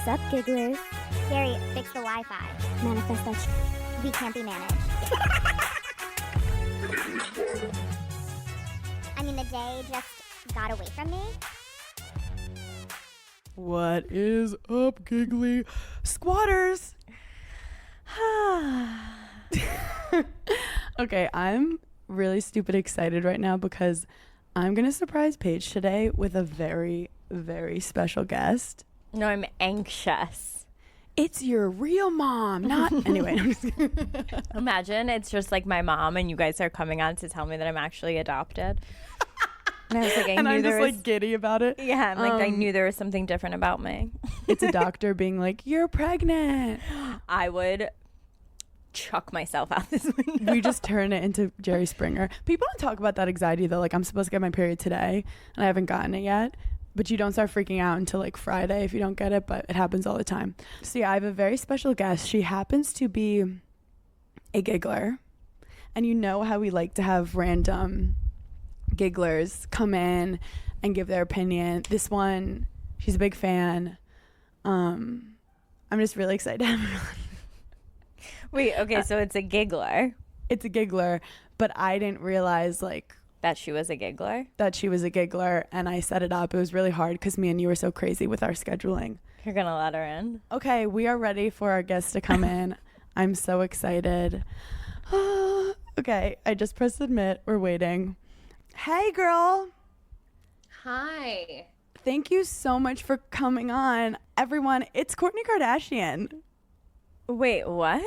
Sup, gigglers? Gary, fix the Wi-Fi. Manifest that We can't be managed. I mean, the day just got away from me. What is up, giggly squatters? Okay, I'm really stupid excited right now because I'm going to surprise Paige today with a very, very special guest. No, I'm anxious. It's your real mom, not... Anyway. I'm just kidding. Imagine it's just like my mom and you guys are coming on to tell me that I'm actually adopted. And I was like, I'm just like giddy about it. Yeah, I'm like, I knew there was something different about me. It's a doctor being like, you're pregnant. I would chuck myself out this window. We just turn it into Jerry Springer. People don't talk about that anxiety though. Like, I'm supposed to get my period today and I haven't gotten it yet. But you don't start freaking out until like Friday if you don't get it, but it happens all the time. So yeah, I have a very special guest. She happens to be a giggler. And you know how we like to have random gigglers come in and give their opinion. This one, she's a big fan. I'm just really excited to have her on. Wait, okay, so it's a giggler. It's a giggler, but I didn't realize like That she was a giggler? that she was a giggler, and I set it up. It was really hard because me and you were so crazy with our scheduling. You're going to let her in? Okay, we are ready for our guest to come in. I'm so excited. Okay, I just pressed submit. We're waiting. Hey, girl. Hi. Thank you so much for coming on. Everyone, it's Kourtney Kardashian. Wait, what?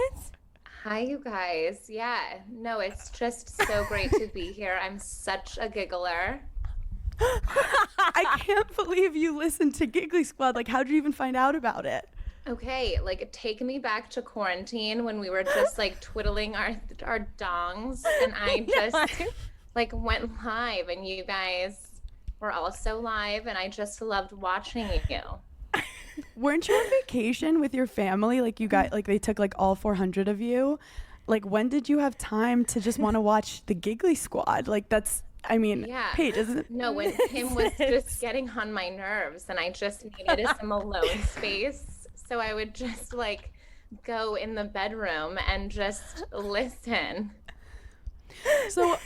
Hi, you guys. Yeah, no, it's just so great to be here. I'm such a giggler. I can't believe you listened to Giggly Squad. Like, how'd you even find out about it? Okay, like take me back to quarantine when we were just like twiddling our dongs, and I just like went live, and you guys were also live, and I just loved watching you. Weren't you on vacation with your family? Like, you got, like, they took like all 400 of you. Like, when did you have time to just want to watch the Giggly Squad? Like, that's, I mean, Yeah. Paige, isn't it? No, when Kim was just getting on my nerves, and I just needed some alone space, so I would just like go in the bedroom and just listen. So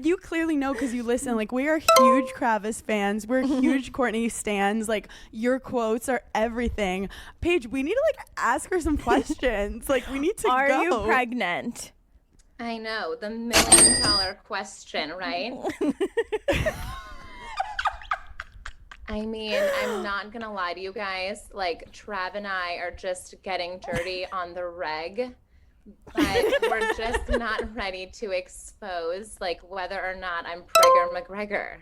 you clearly know because you listen. Like, we are huge Kravis fans. We're huge Kourtney stans. Like, your quotes are everything. Paige, we need to like ask her some questions. Like, we need to Are go. you pregnant? I know, the $1 million question, right? I mean, I'm not gonna lie to you guys. Like, Trav and I are just getting dirty on the reg, but we're just not ready to expose like whether or not I'm Pregger McGregor.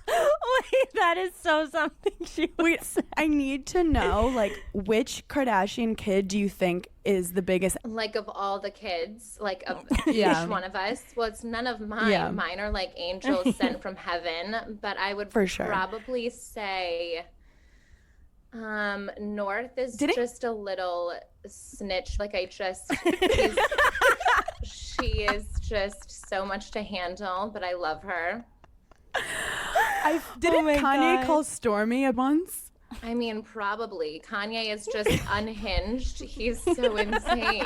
Wait, that is so something she would Wait, say. I need to know, like, which Kardashian kid do you think is the biggest? Like, of all the kids, like of Yeah. each one of us. Well, it's none of mine. Yeah. Mine are like angels sent from heaven. But I would For sure. probably say North is Did it- just a little snitch. Like, she is just so much to handle, but I love her. Didn't my Kanye God. call Stormy at once? I mean, probably. Kanye is just unhinged. He's so insane.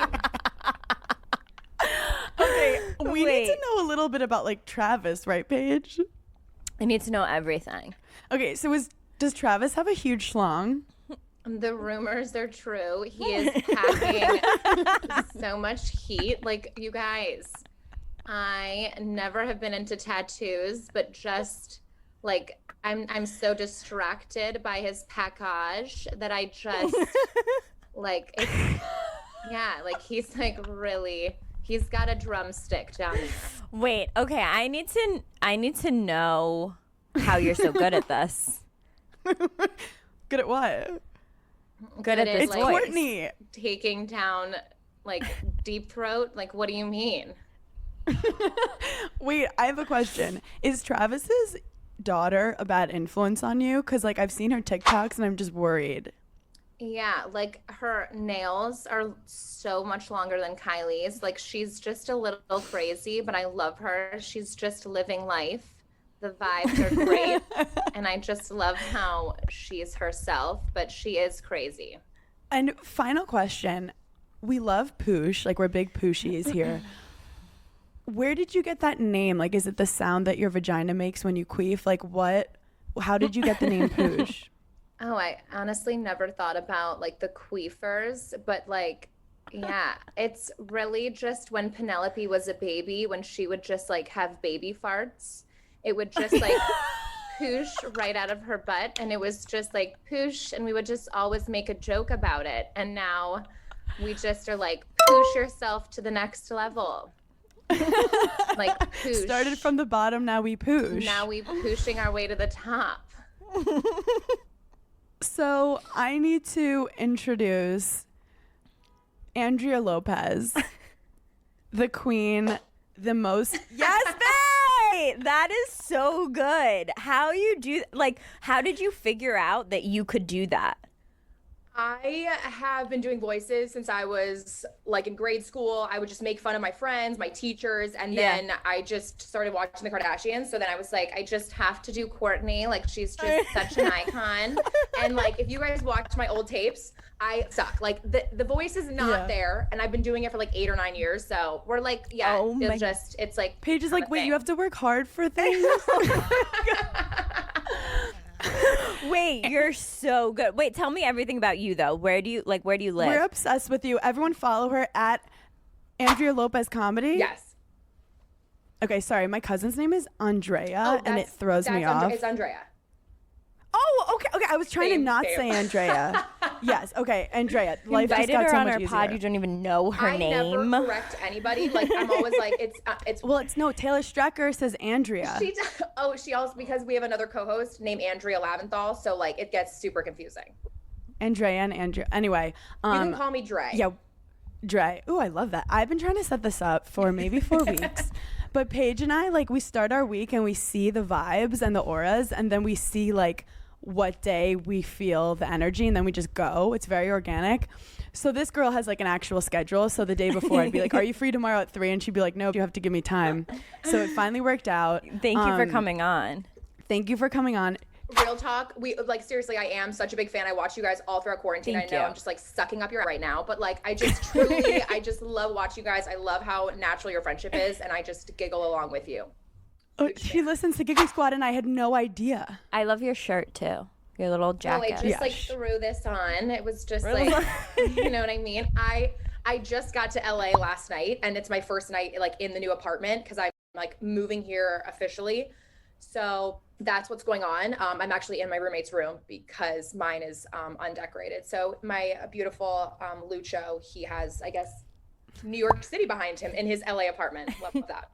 Okay, we need to Wait. know a little bit about like Travis, right, Paige? I need to know everything. Okay, so does Travis have a huge schlong? The rumors are true. He is packing so much heat. Like, you guys, I never have been into tattoos, but just like I'm so distracted by his package that I just like like he's like he's got a drumstick down there. Wait, okay, I need to know how you're so good at this. Good at what? Good at Good this It's like, voice. Kourtney. Taking down like deep throat. Like, what do you mean? Wait, I have a question. Is Travis's daughter a bad influence on you? Because like I've seen her TikToks and I'm just worried. Yeah, like her nails are so much longer than Kylie's. Like, she's just a little crazy, but I love her. She's just living life. The vibes are great. And I just love how she's herself, but she is crazy. And final question. We love poosh. Like, we're big pooshies here. Where did you get that name? Like, is it the sound that your vagina makes when you queef? Like, how did you get the name poosh? Oh, I honestly never thought about like the queefers, but like, yeah, it's really just when Penelope was a baby, when she would just like have baby farts, it would just like poosh right out of her butt. And it was just like poosh. And we would just always make a joke about it. And now we just are like, poosh yourself to the next level. Like poosh. Started from the bottom, now we poosh. Now we pooshing our way to the top. So I need to introduce Andrea Lopez, the queen, the most. Yes, babe! That is so good. How did you figure out that you could do that? I have been doing voices since I was like in grade school. I would just make fun of my friends, my teachers, and then I just started watching the Kardashians. So then I was like, I just have to do Courtney. Like, she's just such an icon. And like, if you guys watch my old tapes, I suck. Like the voice is not there, and I've been doing it for like 8 or 9 years. So we're like, it's like Paige is like, wait, you have to work hard for things. Wait, you're so good. Wait, tell me everything about you though. Where do you live? We're obsessed with you. Everyone follow her at Andrea Lopez Comedy. Yes. Okay, sorry. My cousin's name is Andrea, and it throws me off. It's Andrea. Oh, okay. I was trying to not say Andrea. Yes, okay, Andrea. Life just Invited got her so on much our easier. pod. You don't even know her name. Never correct anybody. Like, I'm always like, it's. Well, it's no. Taylor Strecker says Andrea. She also, because we have another co-host named Andrea Laventhal, so like it gets super confusing. Andrea and Andrea. Anyway, You can call me Dre. Yeah, Dre. Ooh, I love that. I've been trying to set this up for maybe 4 weeks. But Paige and I, like, we start our week and we see the vibes and the auras, and then we see like what day we feel the energy, and then we just go. It's very organic. So this girl has like an actual schedule. So the day before I'd be like, are you free tomorrow at 3? And she'd be like, no, you have to give me time. So it finally worked out. Thank you for coming on. Thank you for coming on. Real talk, we like, seriously, I am such a big fan. I watch you guys all throughout quarantine. Thank I know you. I'm just like sucking up your right now, but like I just truly I just love watching you guys. I love how natural your friendship is, and I just giggle along with you. Oh, she listens to Giggling Squad, and I had no idea. I love your shirt too. Your little jacket. Well, I just like threw this on. It was just like, you know what I mean? I just got to LA last night, and it's my first night like in the new apartment because I'm like moving here officially. So that's what's going on. I'm actually in my roommate's room because mine is undecorated. So my beautiful Lucho, he has, I guess, New York City behind him in his LA apartment. Love that.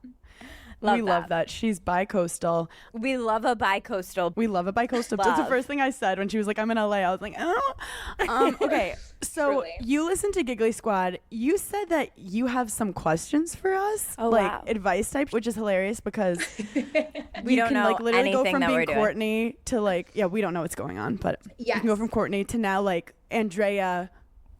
Love that. She's bi-coastal. We love a bi-coastal. We love a bi-coastal. That's the first thing I said when she was like, I'm in LA. I was like, oh. Okay, so Truly. you listen to Giggly Squad. You said that you have some questions for us. Oh, like wow. advice type, which is hilarious because We you don't can know like literally go anything from that we're being doing. Courtney to like, yeah, we don't know what's going on, but you can go Yes. from Courtney to now like Andrea,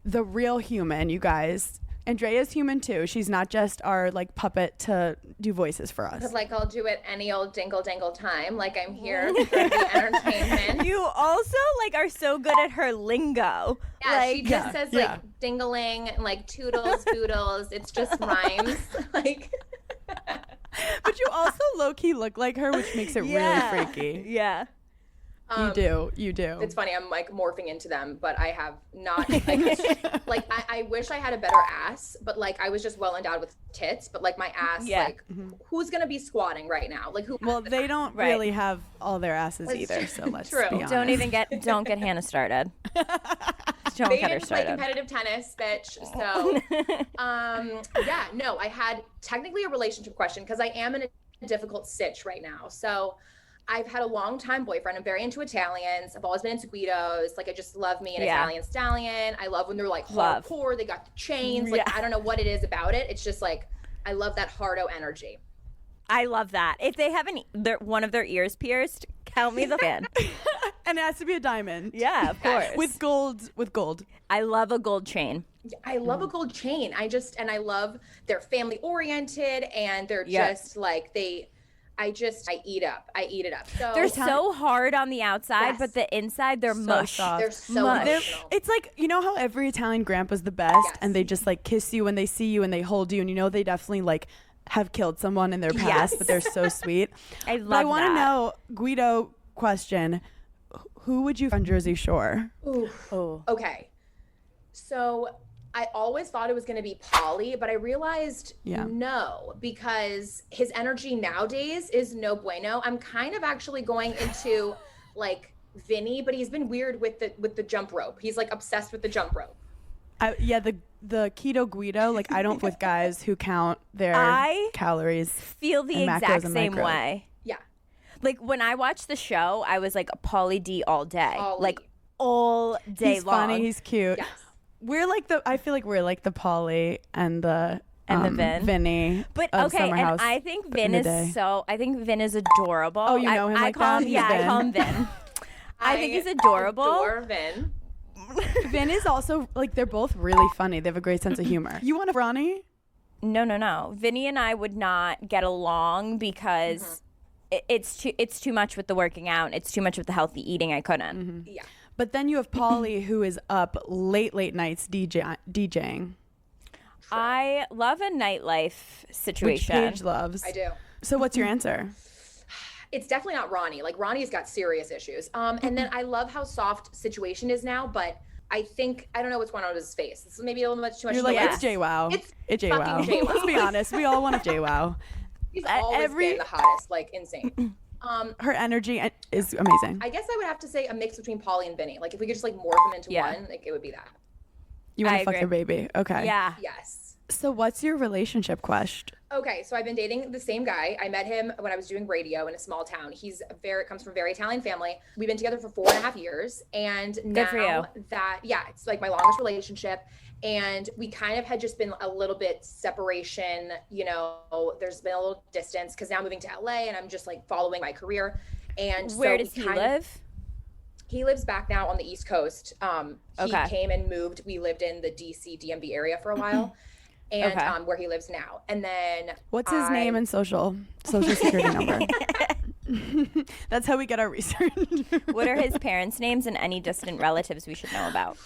the real human, you guys. Andrea's human too. She's not just our like puppet to do voices for us. But like I'll do it any old dingle dangle time. Like I'm here for the entertainment. You also like are so good at her lingo. Yeah, like, she just says like dingling and like toodles, boodles. It's just rhymes. Like, But you also low-key look like her, which makes it really freaky. Yeah. You do. It's funny, I'm like morphing into them, but I have not like I wish I had a better ass, but like I was just well endowed with tits, but like my ass, like who's gonna be squatting right now? Like who? Well, they don't Right. really have all their asses either, so let's True. be honest. Don't get Hannah started. Don't They get her didn't play started. competitive tennis, bitch. So, yeah, no, I had technically a relationship question because I am in a difficult sitch right now. So I've had a long time boyfriend. I'm very into Italians. I've always been into Guidos. Like I just love me an Italian stallion. I love when they're like Love. hardcore. They got the chains. Like I don't know what it is about it. It's just like I love that hardo energy. I love that. If they have one of their ears pierced, count me the fan. And it has to be a diamond. Yeah, of course. With gold. I love a gold chain. I love a gold chain. I love they're family oriented and they're just like I eat up. I eat it up. So They're so hard on the outside, Yes. but the inside they're So mush. soft. they're so Mush. emotional. It's like, you know how every Italian grandpa's the best Yes. and they just like kiss you when they see you and they hold you and you know they definitely like have killed someone in their past, Yes. but they're so sweet. I love But I want to that. know, Guido, question, who would you on Jersey Shore? Ooh. Oh. Okay. So I always thought it was going to be Polly, but I realized Yeah. no, because his energy nowadays is no bueno. I'm kind of actually going into like Vinny, but he's been weird with the jump rope. He's like obsessed with the jump rope. Yeah, the keto Guido, like I don't with guys who count their I calories. Feel the And macros exact and same micros. way. Yeah. Like when I watched the show, I was like Pauly D all day. Pauly. Like all day He's long. funny, he's cute. Yes. We're like I feel like we're like the Polly and the Vin. Vinny But of okay, Summer and House I think in Vin the is day. I think Vin is adorable. Oh, you know him I like call that? him, He's yeah, I Vin. call him Vin. I think he's adorable. Adore Vin. Vin is also like they're both really funny. They have a great sense of humor. You want a Ronnie? No. Vinny and I would not get along because it's too much with the working out. It's too much with the healthy eating. I couldn't. Yeah. But then you have Polly who is up late nights DJing, I love a nightlife which situation. Paige loves. I do. So what's your answer? It's definitely not Ronnie. Like Ronnie's got serious issues. And then I love how soft Situation is now, but I think I don't know what's going on with his face. This is maybe a little much too much. You're like, noise. it's JWoww. It's JWoww. fucking JWoww. Let's be honest. We all want a JWoww. He's always every- been the hottest, like insane. Her energy is amazing. I guess I would have to say a mix between Polly and Vinny. Like if we could just like morph them into Yeah. one, like it would be that. You want I to fuck agree. their baby. Okay. Yeah. Yes. So what's your relationship quest? Okay, so I've been dating the same guy. I met him when I was doing radio in a small town. Comes from a very Italian family. We've been together for 4.5 years, and now for you. it's like my longest relationship. And we kind of had just been a little bit separation. You know, there's been a little distance because now I'm moving to LA and I'm just like following my career. And Where so does he kind of- live? He lives back now on the East Coast. He Okay. came and moved. We lived in the DC DMV area for a while, and Okay. where he lives now. And then What's his name and social security number? That's how we get our research. What are his parents' names and any distant relatives we should know about?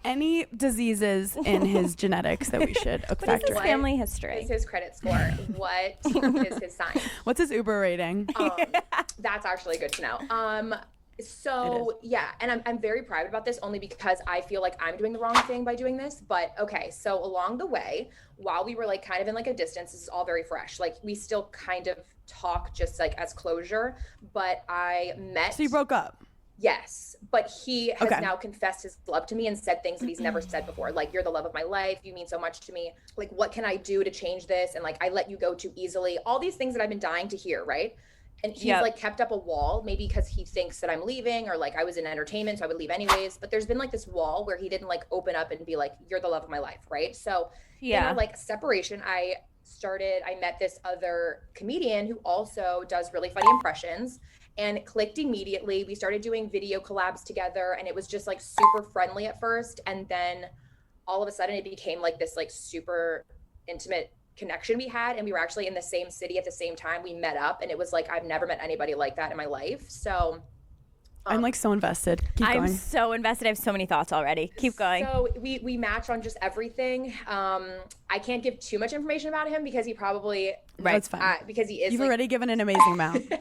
Any diseases in his genetics that we should What is factor. his family history? Is his credit score? What is his sign? What's his Uber rating? That's actually good to know. So yeah, and I'm very private about this only because I feel like I'm doing the wrong thing by doing this. But okay, so along the way, while we were like kind of in like a distance, this is all very fresh. Like we still kind of talk just like as closure, but I met. So you broke up. Yes, but he has Okay. now confessed his love to me and said things that he's never said before. Like, you're the love of my life. You mean so much to me. Like, what can I do to change this? And like, I let you go too easily. All these things that I've been dying to hear, right? And he's Yep. like kept up a wall, maybe because he thinks that I'm leaving or like I was in entertainment, so I would leave anyways. But there's been like this wall where he didn't like open up and be like, you're the love of my life, right? So in Yeah. our like separation, I met this other comedian who also does really funny impressions and it clicked immediately. We started doing video collabs together and it was just like super friendly at first. And then all of a sudden it became like this like super intimate connection we had. And we were actually in the same city at the same time. We met up and it was like, I've never met anybody like that in my life. So I'm like so invested. Keep I'm going. so invested. I have so many thoughts already. Keep going. So we match on just everything. I can't give too much information about him because he probably That's fine. because he is You've like, already given an amazing amount.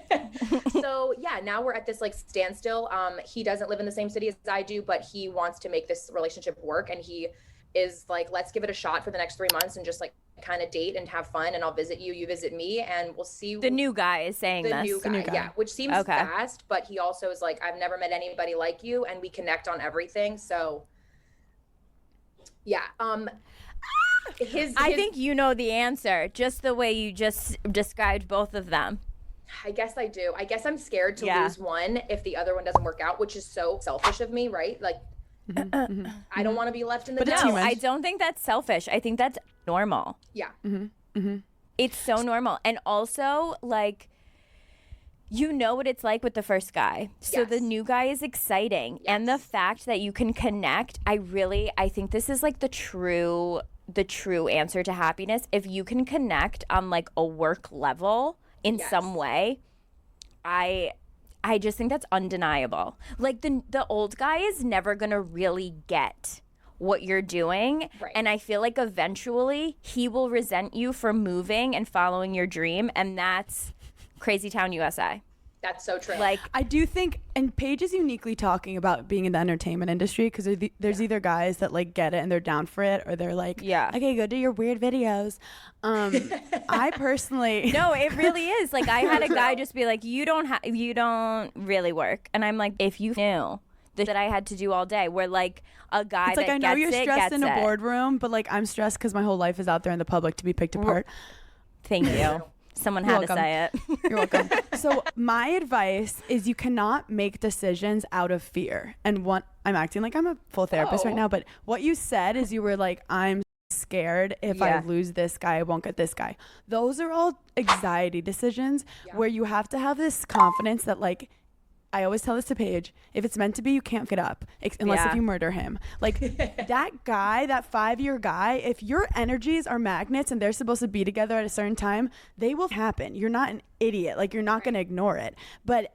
so yeah, now we're at this like standstill. He doesn't live in the same city as I do, but he wants to make this relationship work and he is like, let's give it a shot for the next 3 months and just like kind of date and have fun and I'll visit you, you visit me and we'll see. The new guy is saying the this. new guy, yeah, which seems Okay. fast, but he also is like, I've never met anybody like you and we connect on everything. So yeah, I think you know the answer, just the way you just described both of them. I guess I do. I guess I'm scared to Yeah. lose one if the other one doesn't work out, which is so selfish of me, right? Like, I don't want to be left in the But it's dust. No, human. I don't think that's selfish. I think that's normal. Yeah. It's so normal. And also, like, you know what it's like with the first guy. So the Yes. new guy is exciting. And the fact that you can connect, I think this is like the true answer to happiness. If you can connect on like a work level in some way, I just think that's undeniable. Like the old guy is never gonna really get what you're doing, and I feel like eventually he will resent you for moving and following your dream, and that's Crazy Town, USA. That's so true. Like, I do think, and Paige is uniquely talking about being in the entertainment industry, because there's either guys that like get it and they're down for it, or they're like, okay, go do your weird videos. I personally, no, it really is. Like, I had a guy just be like, you don't really work, and I'm like, if you knew that I had to do all day, where like a guy it's like, that I know gets you're it, stressed gets in a it. boardroom, but like I'm stressed because my whole life is out there in the public to be picked apart. Thank you. Someone had to say it. You're welcome. So my advice is you cannot make decisions out of fear. And I'm acting like I'm a full therapist right now, but what you said is you were like, I'm scared if I lose this guy, I won't get this guy. Those are all anxiety decisions where you have to have this confidence that, like, I always tell this to Paige, if it's meant to be, you can't get up unless if you murder him. Like that guy, that 5-year guy, if your energies are magnets and they're supposed to be together at a certain time, they will happen. You're not an idiot. Like, you're not going to ignore it. But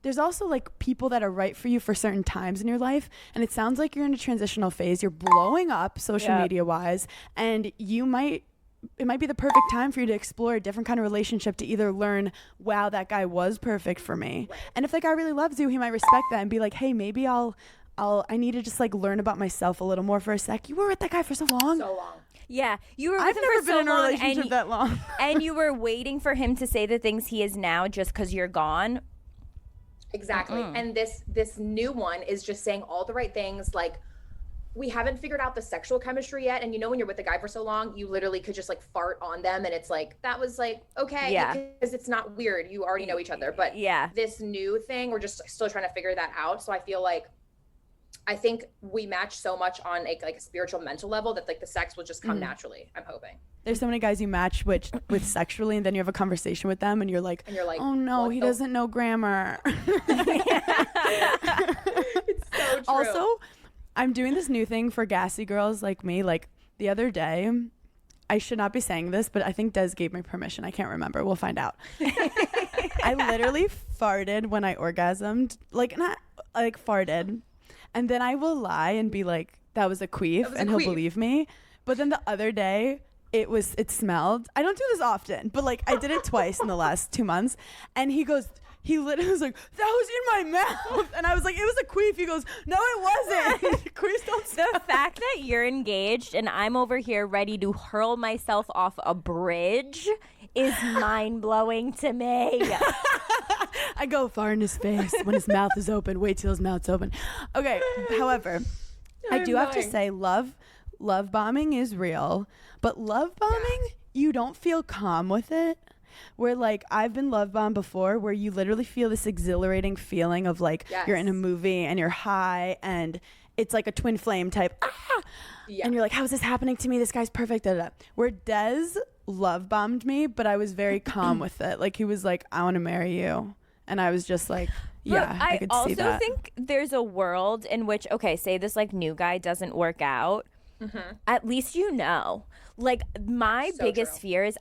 there's also like people that are right for you for certain times in your life. And it sounds like you're in a transitional phase. You're blowing up social media wise, and it might be the perfect time for you to explore a different kind of relationship, to either learn, wow, that guy was perfect for me. And if that guy really loves you, he might respect that and be like, hey, maybe I need to just like learn about myself a little more for a sec. You were with that guy for so long. Yeah, you were with I've him never for been so in a long, relationship that long. and you were waiting for him to say the things he is now just because you're gone. Exactly. And this new one is just saying all the right things. Like, we haven't figured out the sexual chemistry yet. And when you're with a guy for so long, you literally could just like fart on them. And it's like, that was like, okay, because it's not weird. You already know each other. But this new thing, we're just still trying to figure that out. So I feel like, I think we match so much on a spiritual, mental level that like the sex will just come naturally. I'm hoping. There's so many guys you match with sexually, and then you have a conversation with them and you're like, oh no, he doesn't know grammar. It's so true. Also, I'm doing this new thing for gassy girls like me. Like the other day, I should not be saying this, but I think Des gave me permission. I can't remember. We'll find out. I literally farted when I orgasmed. Like farted. And then I will lie and be like, that was a queef, and he'll believe me. But then the other day, it smelled. I don't do this often, but like I did it twice in the last 2 months. And he literally was like, that was in my mouth. And I was like, it was a queef. He goes, no, it wasn't. Queefs don't smell. The fact that you're engaged and I'm over here ready to hurl myself off a bridge is mind-blowing to me. I go far in his face when his mouth is open. Wait till his mouth's open. Okay, however, I do have to say love bombing is real. But love bombing, you don't feel calm with it. Where like I've been love bombed before, where you literally feel this exhilarating feeling of like you're in a movie and you're high and it's like a twin flame type. And you're like, how is this happening to me? This guy's perfect. Da, da, da. Where Des love bombed me, but I was very calm with it. Like he was like, I want to marry you. And I was just like, yeah, I could see that. I also think there's a world in which, okay, say this like new guy doesn't work out. At least you know. Like my biggest fear is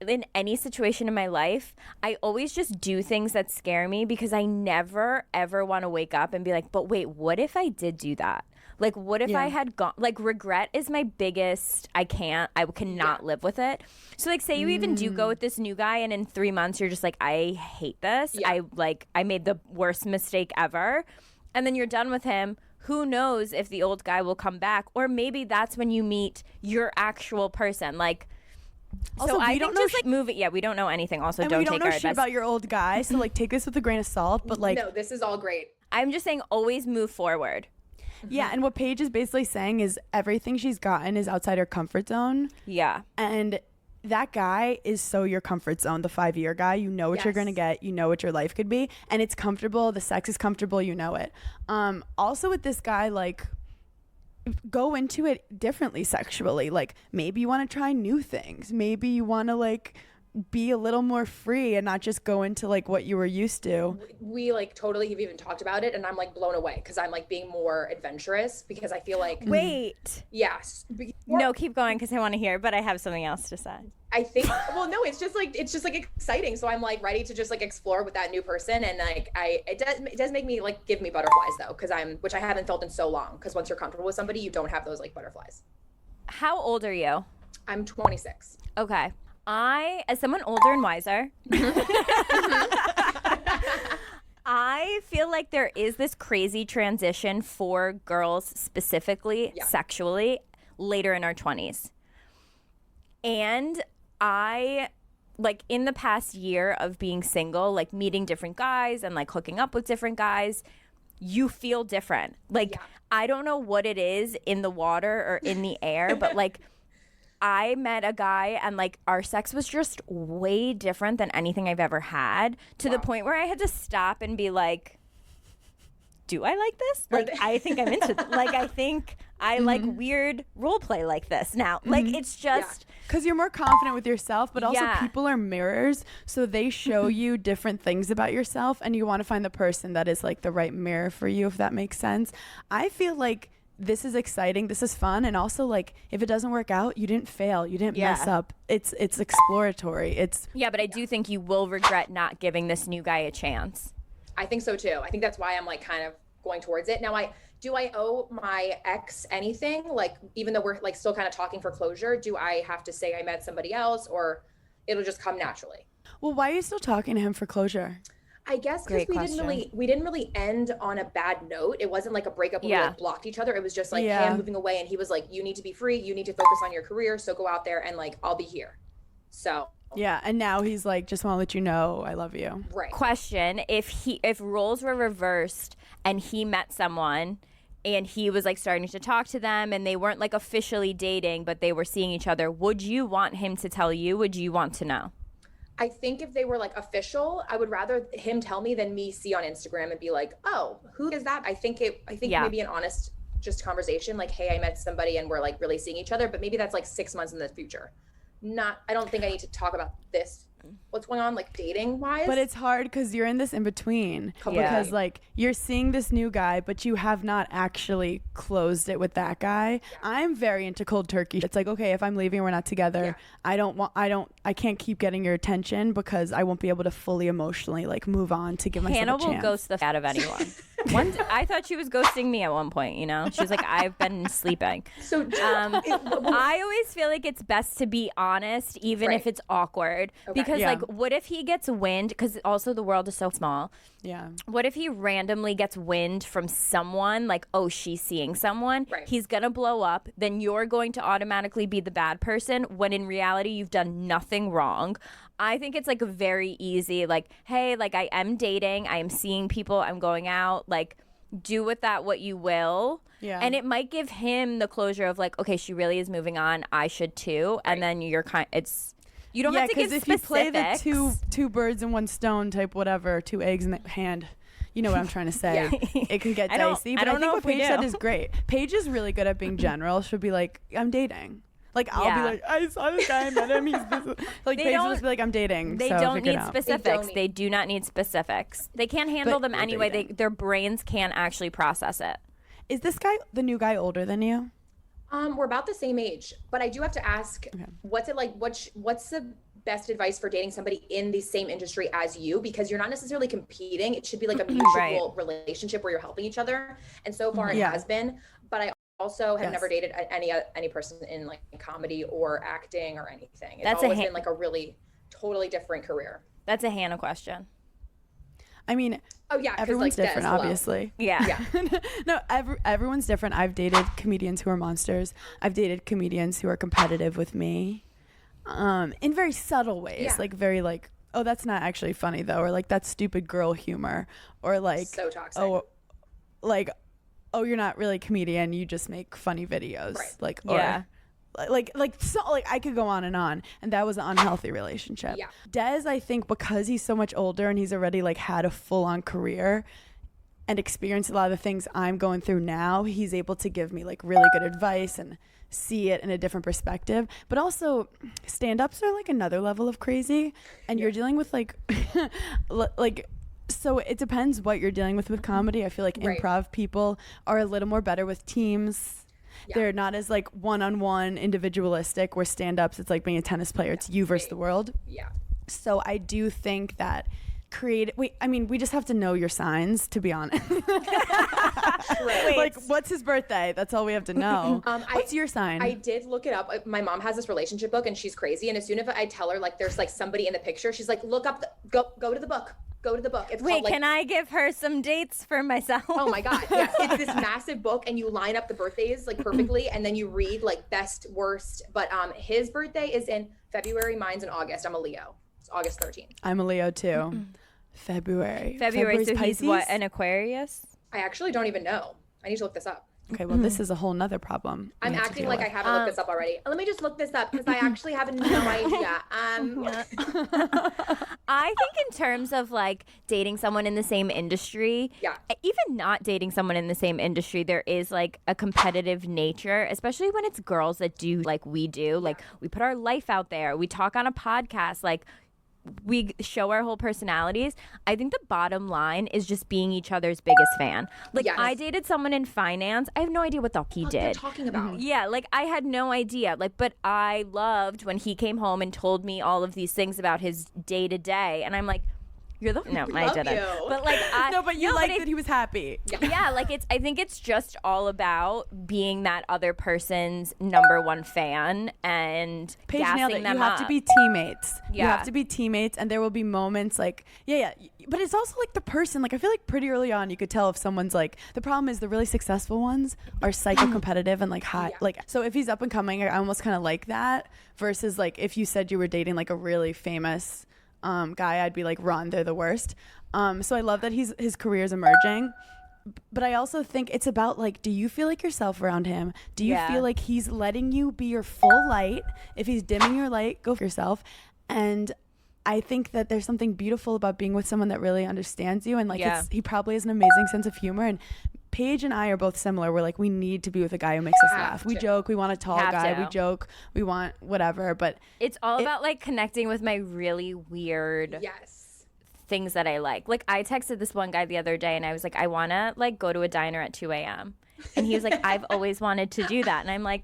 in any situation in my life, I always just do things that scare me because I never ever want to wake up and be like, but wait, what if I did do that? Like, what if I had gone, like regret is my biggest, I cannot live with it. So like, say you even do go with this new guy and in 3 months you're just like, I hate this. I made the worst mistake ever. And then you're done with him. Who knows if the old guy will come back, or maybe that's when you meet your actual person. Like, also, so I we don't think know just like move it. Yeah, we don't know anything. Also, and don't we take don't know our shit advice about your old guy. So like, take this with a grain of salt. But like, no, this is all great. I'm just saying, always move forward. Yeah, and what Paige is basically saying is everything she's gotten is outside her comfort zone. Yeah, and that guy is so your comfort zone, the 5-year guy. You know what you're going to get. You know what your life could be. And it's comfortable. The sex is comfortable. You know it. Also with this guy, like, go into it differently sexually. Like, maybe you want to try new things. Maybe you want to, like, be a little more free and not just go into like what you were used to. We like totally have even talked about it, and I'm like blown away because I'm like being more adventurous because I feel like Wait. yes. No, keep going because I want to hear, but I have something else to say. I think well no, it's just like exciting. So I'm like ready to just like explore with that new person, and like it does make me like give me butterflies though, because which I haven't felt in so long, because once you're comfortable with somebody, you don't have those like butterflies. How old are you? I'm 26. Okay. As someone older and wiser, I feel like there is this crazy transition for girls specifically, sexually, later in our 20s. And I, like, in the past year of being single, like meeting different guys and like hooking up with different guys, you feel different. Like, I don't know what it is in the water or in the air, but like, I met a guy and like our sex was just way different than anything I've ever had, to the point where I had to stop and be like, do I like this? Like, I think I'm into this. Like, I think I like weird role play like this now. Like, it's just because you're more confident with yourself, but also people are mirrors, so they show you different things about yourself, and you want to find the person that is like the right mirror for you, if that makes sense. I feel like this is exciting, this is fun, and also like if it doesn't work out, you didn't fail, you didn't mess up. It's exploratory. But I do think you will regret not giving this new guy a chance. I think so too. I think that's why I'm like kind of going towards it. Now I owe my ex anything? Like, even though we're like still kind of talking for closure, do I have to say I met somebody else, or it'll just come naturally? Well, why are you still talking to him for closure? I guess because we didn't really end on a bad note. It wasn't like a breakup where we like blocked each other. It was just like, hey, I'm moving away, and he was like, you need to be free, you need to focus on your career, so go out there and like I'll be here. So yeah, and now he's like, just want to let you know I love you. Right. Question: if roles were reversed and he met someone and he was like starting to talk to them and they weren't like officially dating but they were seeing each other, would you want him to tell you? Would you want to know? I think if they were like official, I would rather him tell me than me see on Instagram and be like, oh, who is that? I think maybe an honest just conversation, like, hey, I met somebody and we're like really seeing each other, but maybe that's like 6 months in the future. I don't think I need to talk about this, what's going on like dating wise. But it's hard because you're in this in between, because like you're seeing this new guy, but you have not actually closed it with that guy. I'm very into cold turkey. It's like, okay, if I'm leaving, we're not together. I can't keep getting your attention because I won't be able to fully emotionally like move on to give myself a chance. Hannah will ghost the out of anyone. I thought she was ghosting me at one point, you know? She was like, I've been sleeping. So I always feel like it's best to be honest, even if it's awkward. Okay. Because like, what if he gets wind? Because also the world is so small. Yeah. What if he randomly gets wind from someone, like, oh, she's seeing someone? Right. He's going to blow up. Then you're going to automatically be the bad person when in reality you've done nothing wrong. I think it's like very easy, like, hey, like I am dating, I am seeing people, I'm going out, like do with that what you will. Yeah. And it might give him the closure of like, okay, she really is moving on, I should too. And then you don't have to give specifics. If you play the two birds in one stone type whatever, 2 eggs in the hand, you know what I'm trying to say. It can get dicey. But I think what Paige said is great. Paige is really good at being general. She'll be like, I'm dating. Like, I'll be like, I saw this guy, I met him, he's this. Like, Paige will just be like, I'm dating. They don't need specifics. They do not need specifics. They can't handle them anyway. Their brains can't actually process it. Is this guy, the new guy, older than you? We're about the same age, but I do have to ask, what's it like? What's the best advice for dating somebody in the same industry as you? Because you're not necessarily competing. It should be like a mutual relationship where you're helping each other. And so far it has been, but I also have never dated any person in like comedy or acting or anything. It's always been like a really totally different career. That's a Hannah question. I mean, everyone's like different, obviously. Yeah. No, everyone's different. I've dated comedians who are monsters. I've dated comedians who are competitive with me, in very subtle ways, like very like, oh, that's not actually funny though, or like that's stupid girl humor, or like so toxic. Oh, you're not really a comedian, you just make funny videos. Right. Like, so I could go on, and that was an unhealthy relationship. Yeah. Des, I think because he's so much older and he's already like had a full-on career, and experienced a lot of the things I'm going through now, he's able to give me like really good advice and see it in a different perspective. But also stand-ups are like another level of crazy, and you're dealing with like like, so it depends what you're dealing with comedy. I feel like improv people are a little more better with teams. They're not as like one-on-one individualistic, where stand-ups, it's like being a tennis player. It's you versus the world. So I do think that we just have to know your signs, to be honest. Like, what's his birthday? That's all we have to know. What's your sign? I did look it up. My mom has this relationship book, and she's crazy. And as soon as I tell her like there's like somebody in the picture, she's like, look up, go to the book. Go to the book. It's Wait, called, like, can I give her some dates for myself? Oh my God. Yes. It's this massive book, and you line up the birthdays like perfectly, and then you read like best, worst. But his birthday is in February, mine's in August. I'm a Leo. It's August 13th. I'm a Leo too. February. February's so Pisces? he's what, an Aquarius? I actually don't even know. I need to look this up. Okay, well, this is a whole nother problem. I'm acting like I haven't looked this up already. Let me just look this up, because I actually have no idea. I think in terms of like dating someone in the same industry, even not dating someone in the same industry, there is like a competitive nature, especially when it's girls that do like we do. Like, we put our life out there. We talk on a podcast. Like, we show our whole personalities. I think the bottom line is just being each other's biggest fan. Like, I dated someone in finance. I have no idea what the he did. You're talking about. Yeah, like, I had no idea. Like, but I loved when he came home and told me all of these things about his day to day, and I'm like, you're the no, I didn't. You. But like, but you liked that he was happy. Yeah, like I think it's just all about being that other person's number one fan and Paige gassing nailed it. them You have up. to be teammates. You Yeah. have to be teammates, and there will be moments like, but it's also like the person. Like, I feel like pretty early on you could tell if someone's like, the problem is the really successful ones are psycho competitive and like hot. Like, so if he's up and coming, I almost kind of like that, versus like if you said you were dating like a really famous guy, I'd be like, run, they're the worst. So I love that his career is emerging, but I also think it's about like, do you feel like yourself around him? Do you feel like he's letting you be your full light? If he's dimming your light, go for yourself. And I think that there's something beautiful about being with someone that really understands you, and like he probably has an amazing sense of humor. And Paige and I are both similar. We're like, we need to be with a guy who makes us laugh. We joke. We want a tall guy. We joke. We want whatever. But it's all about like connecting with my really weird things that I like. Like, I texted this one guy the other day, and I was like, I want to like go to a diner at 2 a.m. And he was like, I've always wanted to do that. And I'm like,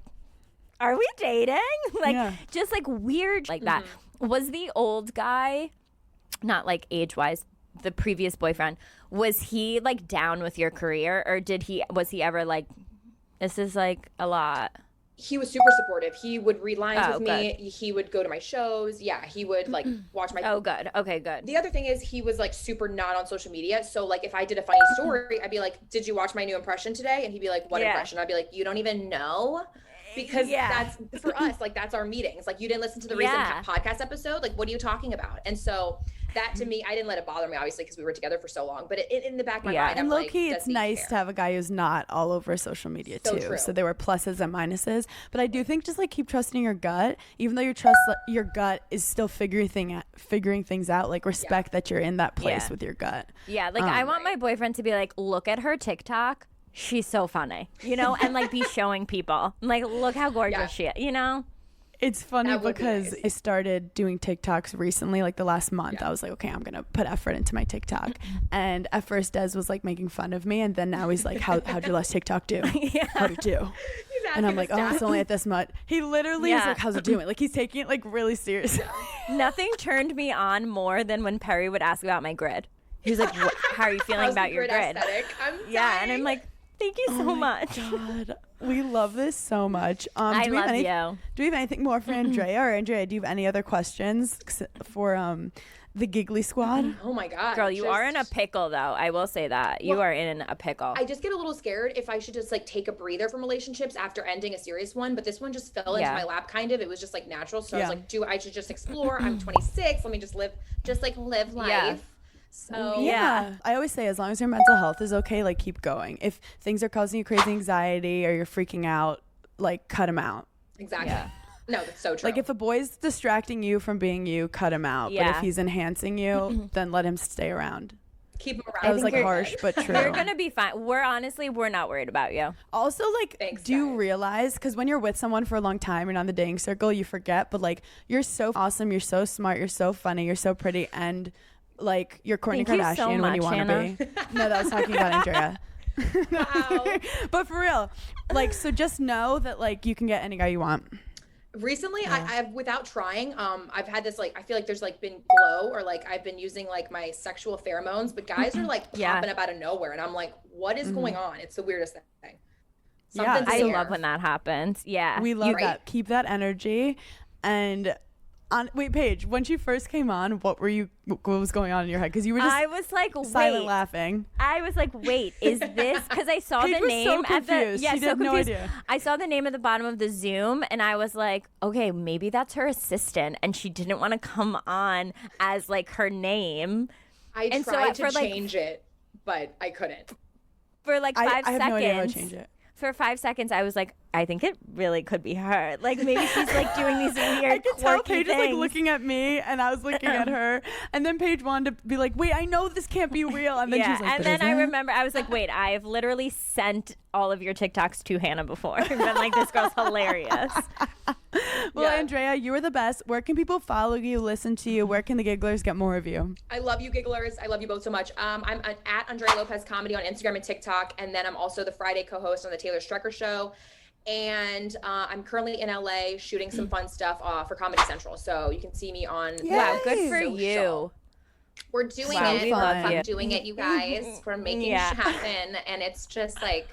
are we dating? Like, just like weird like that. Was the old guy, not like age-wise, the previous boyfriend, was he like down with your career, or was he ever like, this is like a lot? He was super supportive. He would read lines with me. He would go to my shows. Yeah, he would like watch my. Oh, good. Okay, good. The other thing is he was like super not on social media. So like if I did a funny story, I'd be like, did you watch my new impression today? And he'd be like, what impression? I'd be like, you don't even know. Because that's for us, like that's our meetings. Like, you didn't listen to the recent podcast episode. Like, what are you talking about? And so that to me, I didn't let it bother me, obviously, because we were together for so long. But in the back of my mind, and I'm low like, key, it's nice to have a guy who's not all over social media too. True. So there were pluses and minuses. But I do think just like keep trusting your gut, even though your gut is still figuring things out. Like, respect that you're in that place with your gut. Yeah, like I want my boyfriend to be like, look at her TikTok. She's so funny, you know, and like be showing people like, look how gorgeous she is, you know. It's funny because I started doing TikToks recently, like the last month. I was like, okay, I'm gonna put effort into my TikTok. And at first Des was like making fun of me, and then now he's like, how'd your last TikTok do? How'd it do? And I'm like, oh, it's only at this much. He literally is like, how's it doing? Like, he's taking it like really seriously. Nothing turned me on more than when Perry would ask about my grid. He was like, how are you feeling about your grid? And I'm like, thank you so much. God, we love this so much. I love you. Do we have anything more for Andrea? Or Andrea, do you have any other questions for the Giggly Squad? Oh my God. Girl, you are in a pickle though. I will say that. You are in a pickle. I just get a little scared if I should just like take a breather from relationships after ending a serious one. But this one just fell into my lap kind of. It was just like natural. So I was like, I should just explore. I'm 26. Let me just live life. Yeah. So I always say, as long as your mental health is okay, like, keep going. If things are causing you crazy anxiety or you're freaking out, like, cut them out. Exactly. No, that's so true. Like, if a boy's distracting you from being you, cut him out. But if he's enhancing you, then let him stay around. Keep them around. That was like you're- harsh, but true. You're gonna be fine. We're not worried about you. Also, like, Thanks, do you guys. realize, because when you're with someone for a long time and on the dating circle, you forget, but like, you're so awesome, you're so smart, you're so funny, you're so pretty, and like, you're Kourtney Thank you Kardashian so when you much, want to Hannah. be. No, that was talking about Andrea. Wow. But for real, like, so just know that like you can get any guy you want. Recently, I've without trying, I've had this like I feel like there's like been glow or like I've been using like my sexual pheromones, but guys are like Yeah. popping up out of nowhere, and I'm like, what is going on? It's the weirdest thing. Yeah, Something's I in the love air. when that happens. Yeah. We love Right? that. Keep that energy. And wait, Paige, when she first came on, what was going on in your head? Because you were just I was like, silent wait. laughing. I was like, wait, is this? Because I saw Paige the was name so at the confused. She had no idea. I saw the name at the bottom of the Zoom, and I was like, okay, maybe that's her assistant, and she didn't want to come on as like her name I And so tried to for, like- change it, but I couldn't. for like 5 I seconds. have no idea how to change it. For 5 seconds, I was like, I think it really could be her. Like maybe she's like doing these weird, I could tell quirky Paige was like things. looking at me, and I was looking at her, and then Paige wanted to be like, "Wait, I know this can't be real," and then she Yeah, was like, and "But then is I it?" remember I was like, wait, I've literally sent all of your TikToks to Hannah before. I've been like, this girl's hilarious. Well, Yeah. Andrea, you are the best. Where can people follow you, listen to you? Where can the Gigglers get more of you? I love you, Gigglers. I love you both so much. I'm at Andrea Lopez Comedy on Instagram and TikTok, and then I'm also the Friday co-host on the Taylor Strecker Show. And I'm currently in LA shooting some fun stuff for Comedy Central, so you can see me on. Wow, good for social. you. We're doing Wow, it. we love We're you. doing it, you guys. We're making Yeah. it happen, and it's just like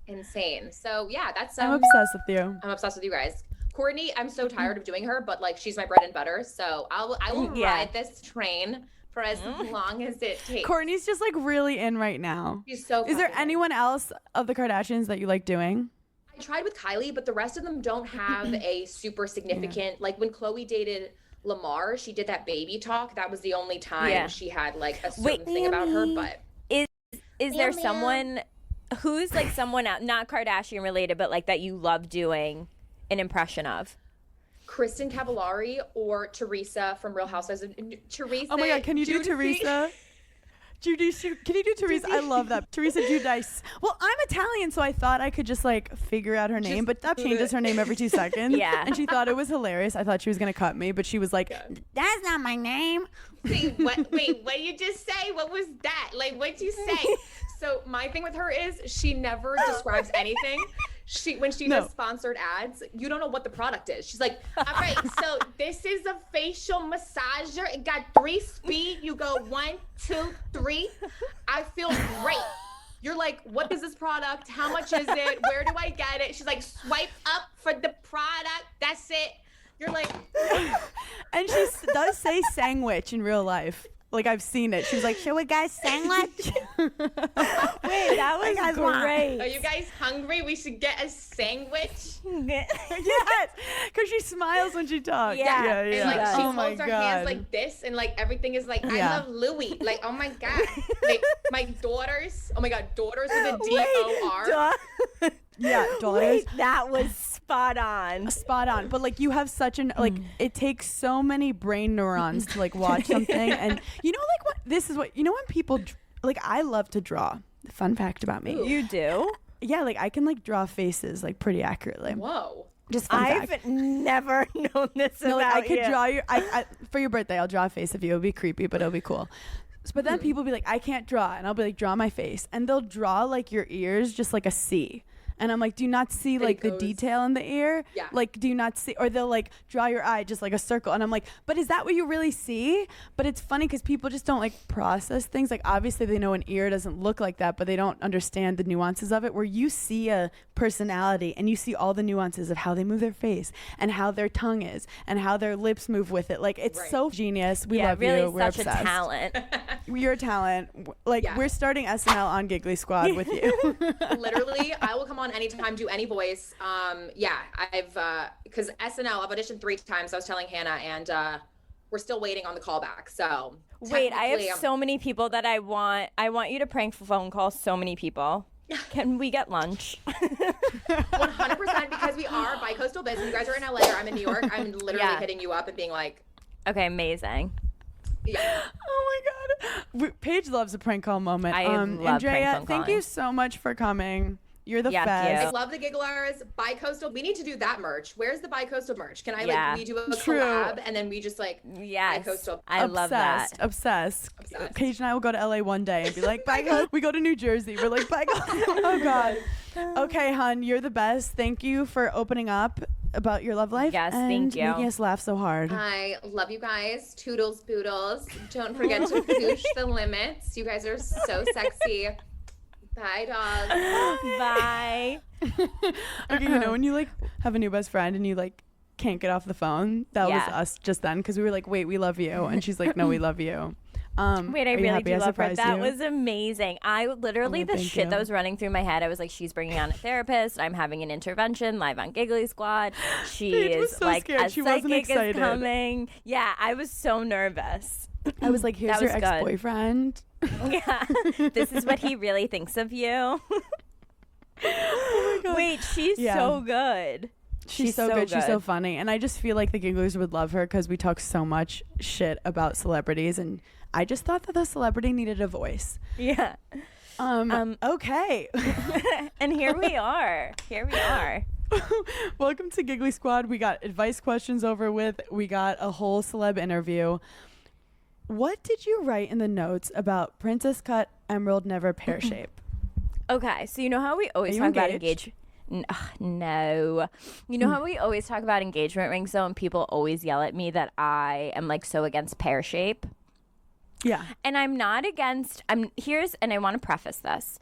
insane. So yeah, that's I'm obsessed with you. I'm obsessed with you guys. Kourtney, I'm so tired of doing her, but like she's my bread and butter. So I will Yeah. ride this train for as long as it takes. Courtney's just like really in right now. She's so. Is there fucking anyone else of the Kardashians that you like doing? I tried with Kylie, but the rest of them don't have a super significant. Like when Khloe dated Lamar, she did that baby talk. That was the only time Yeah. she had like a certain Wait, thing about her. But Is there someone who's like someone out, not Kardashian related, but like that you love doing an impression of? Kristen Cavallari or Teresa from Real Housewives of Teresa. Oh my God, can you do Giudice. Teresa? Giudice, can you do Teresa? I love that. Teresa Giudice. Well, I'm Italian, so I thought I could just like figure out her name, but that changes her name every 2 seconds. Yeah. And she thought it was hilarious. I thought she was going to cut me, but she was like, "That's not my name." Wait, what did you just say? What was that? Like, what'd you say? So my thing with her is she never describes anything. When she No. does sponsored ads, you don't know what the product is. She's like, all right, so this is a facial massager. It got 3 speed. You go 1, 2, 3. I feel great. You're like, what is this product? How much is it? Where do I get it? She's like, swipe up for the product. That's it. You're like, And she does say sandwich in real life. Like, I've seen it. She was like, "Should we guys sandwich?" Wait, that was guys want- great. are you guys hungry? We should get a sandwich. Yes, because she smiles when she talks. Yeah. yeah. And like Yeah. she Oh my holds her God. hands like this, and like everything is like, Yeah. I love Louis. Like, oh my God. Like my daughters, oh my God, daughters with a D-O-R. Yeah, daughters. Wait, that was spot on. Spot on. But like, you have such an like, it takes so many brain neurons to like watch something, and you know, like what this is what you know when people like, I love to draw. Fun fact about me. You do? Yeah, like I can like draw faces like pretty accurately. Whoa. Just fun I've fact. never known this No, like about I could you. draw your I for your birthday. I'll draw a face of you. It'll be creepy, but it'll be cool. But then people be like, I can't draw, and I'll be like, draw my face, and they'll draw like your ears just like a C. And I'm like, do you not see like the goes- detail in the ear? Yeah. Like, do you not see? Or they'll like draw your eye just like a circle. And I'm like, but is that what you really see? But it's funny because people just don't like process things. Like, obviously they know an ear doesn't look like that, but they don't understand the nuances of it. Where you see a personality and you see all the nuances of how they move their face and how their tongue is and how their lips move with it. Like, it's Right. so genius. We Yeah, love really you. We're such obsessed. a talent. You're a talent. Like, Yeah. we're starting SNL on Giggly Squad with you. Literally, I will come on anytime, do any voice. Yeah, I've because SNL, I've auditioned 3 times. I was telling Hannah, and we're still waiting on the callback. So Wait, I technically, have so many people that I want you to prank phone call so many people. Can we get lunch? 100% because we are bi-coastal biz. And you guys are in LA or I'm in New York. I'm literally Yeah. hitting you up and being like, Okay, amazing. Yeah. Oh my God. Paige loves a prank call moment. I love Andrea, prank phone thank calling. you so much for coming. You're the Yeah, best. I love the Gigglers. Bi-coastal. We need to do that merch. Where's the bi-coastal merch? Can I Yeah. we do a True. collab and then we just Yes. bi-coastal. I love that. Obsessed. Obsessed. Paige and I will go to LA one day and be like, bye. We go to New Jersey. We're like, bye. Oh God. Okay, hun, you're the best. Thank you for opening up about your love life. Yes, and thank you. making us laugh so hard. I love you guys. Toodles boodles. Don't forget to push the limits. You guys are so sexy. Bye, dog. Bye. Okay, you know when you like have a new best friend and you like can't get off the phone? That was Yeah. us just then because we were like, wait, we love you, and she's like, no, we love you. Wait, I are you really happy do I love her. surprised That you? was amazing. I literally, Oh, the thank shit you. that was running through my head, I was like, she's bringing on a therapist. I'm having an intervention live on Giggly Squad. She Paige was is so like, scared. a She wasn't psychic is excited. coming. Yeah, I was so nervous. I was like, here's That your was good. ex-boyfriend. Yeah, this is what he really thinks of you. Oh my God. Wait, she's Yeah. so good. She's so good. She's so funny. And I just feel like the Gigglers would love her because we talk so much shit about celebrities. And I just thought that the celebrity needed a voice. Yeah. Okay. And here we are. Here we are. Welcome to Giggly Squad. We got advice questions over with. We got a whole celeb interview. What did you write in the notes about Princess Cut Emerald Never Pear Shape? Okay, so you know how we always Are you talk about engaged? No. You know how we always talk about engagement rings though, and people always yell at me that I am like so against pear shape. Yeah. And I'm not against and I want to preface this.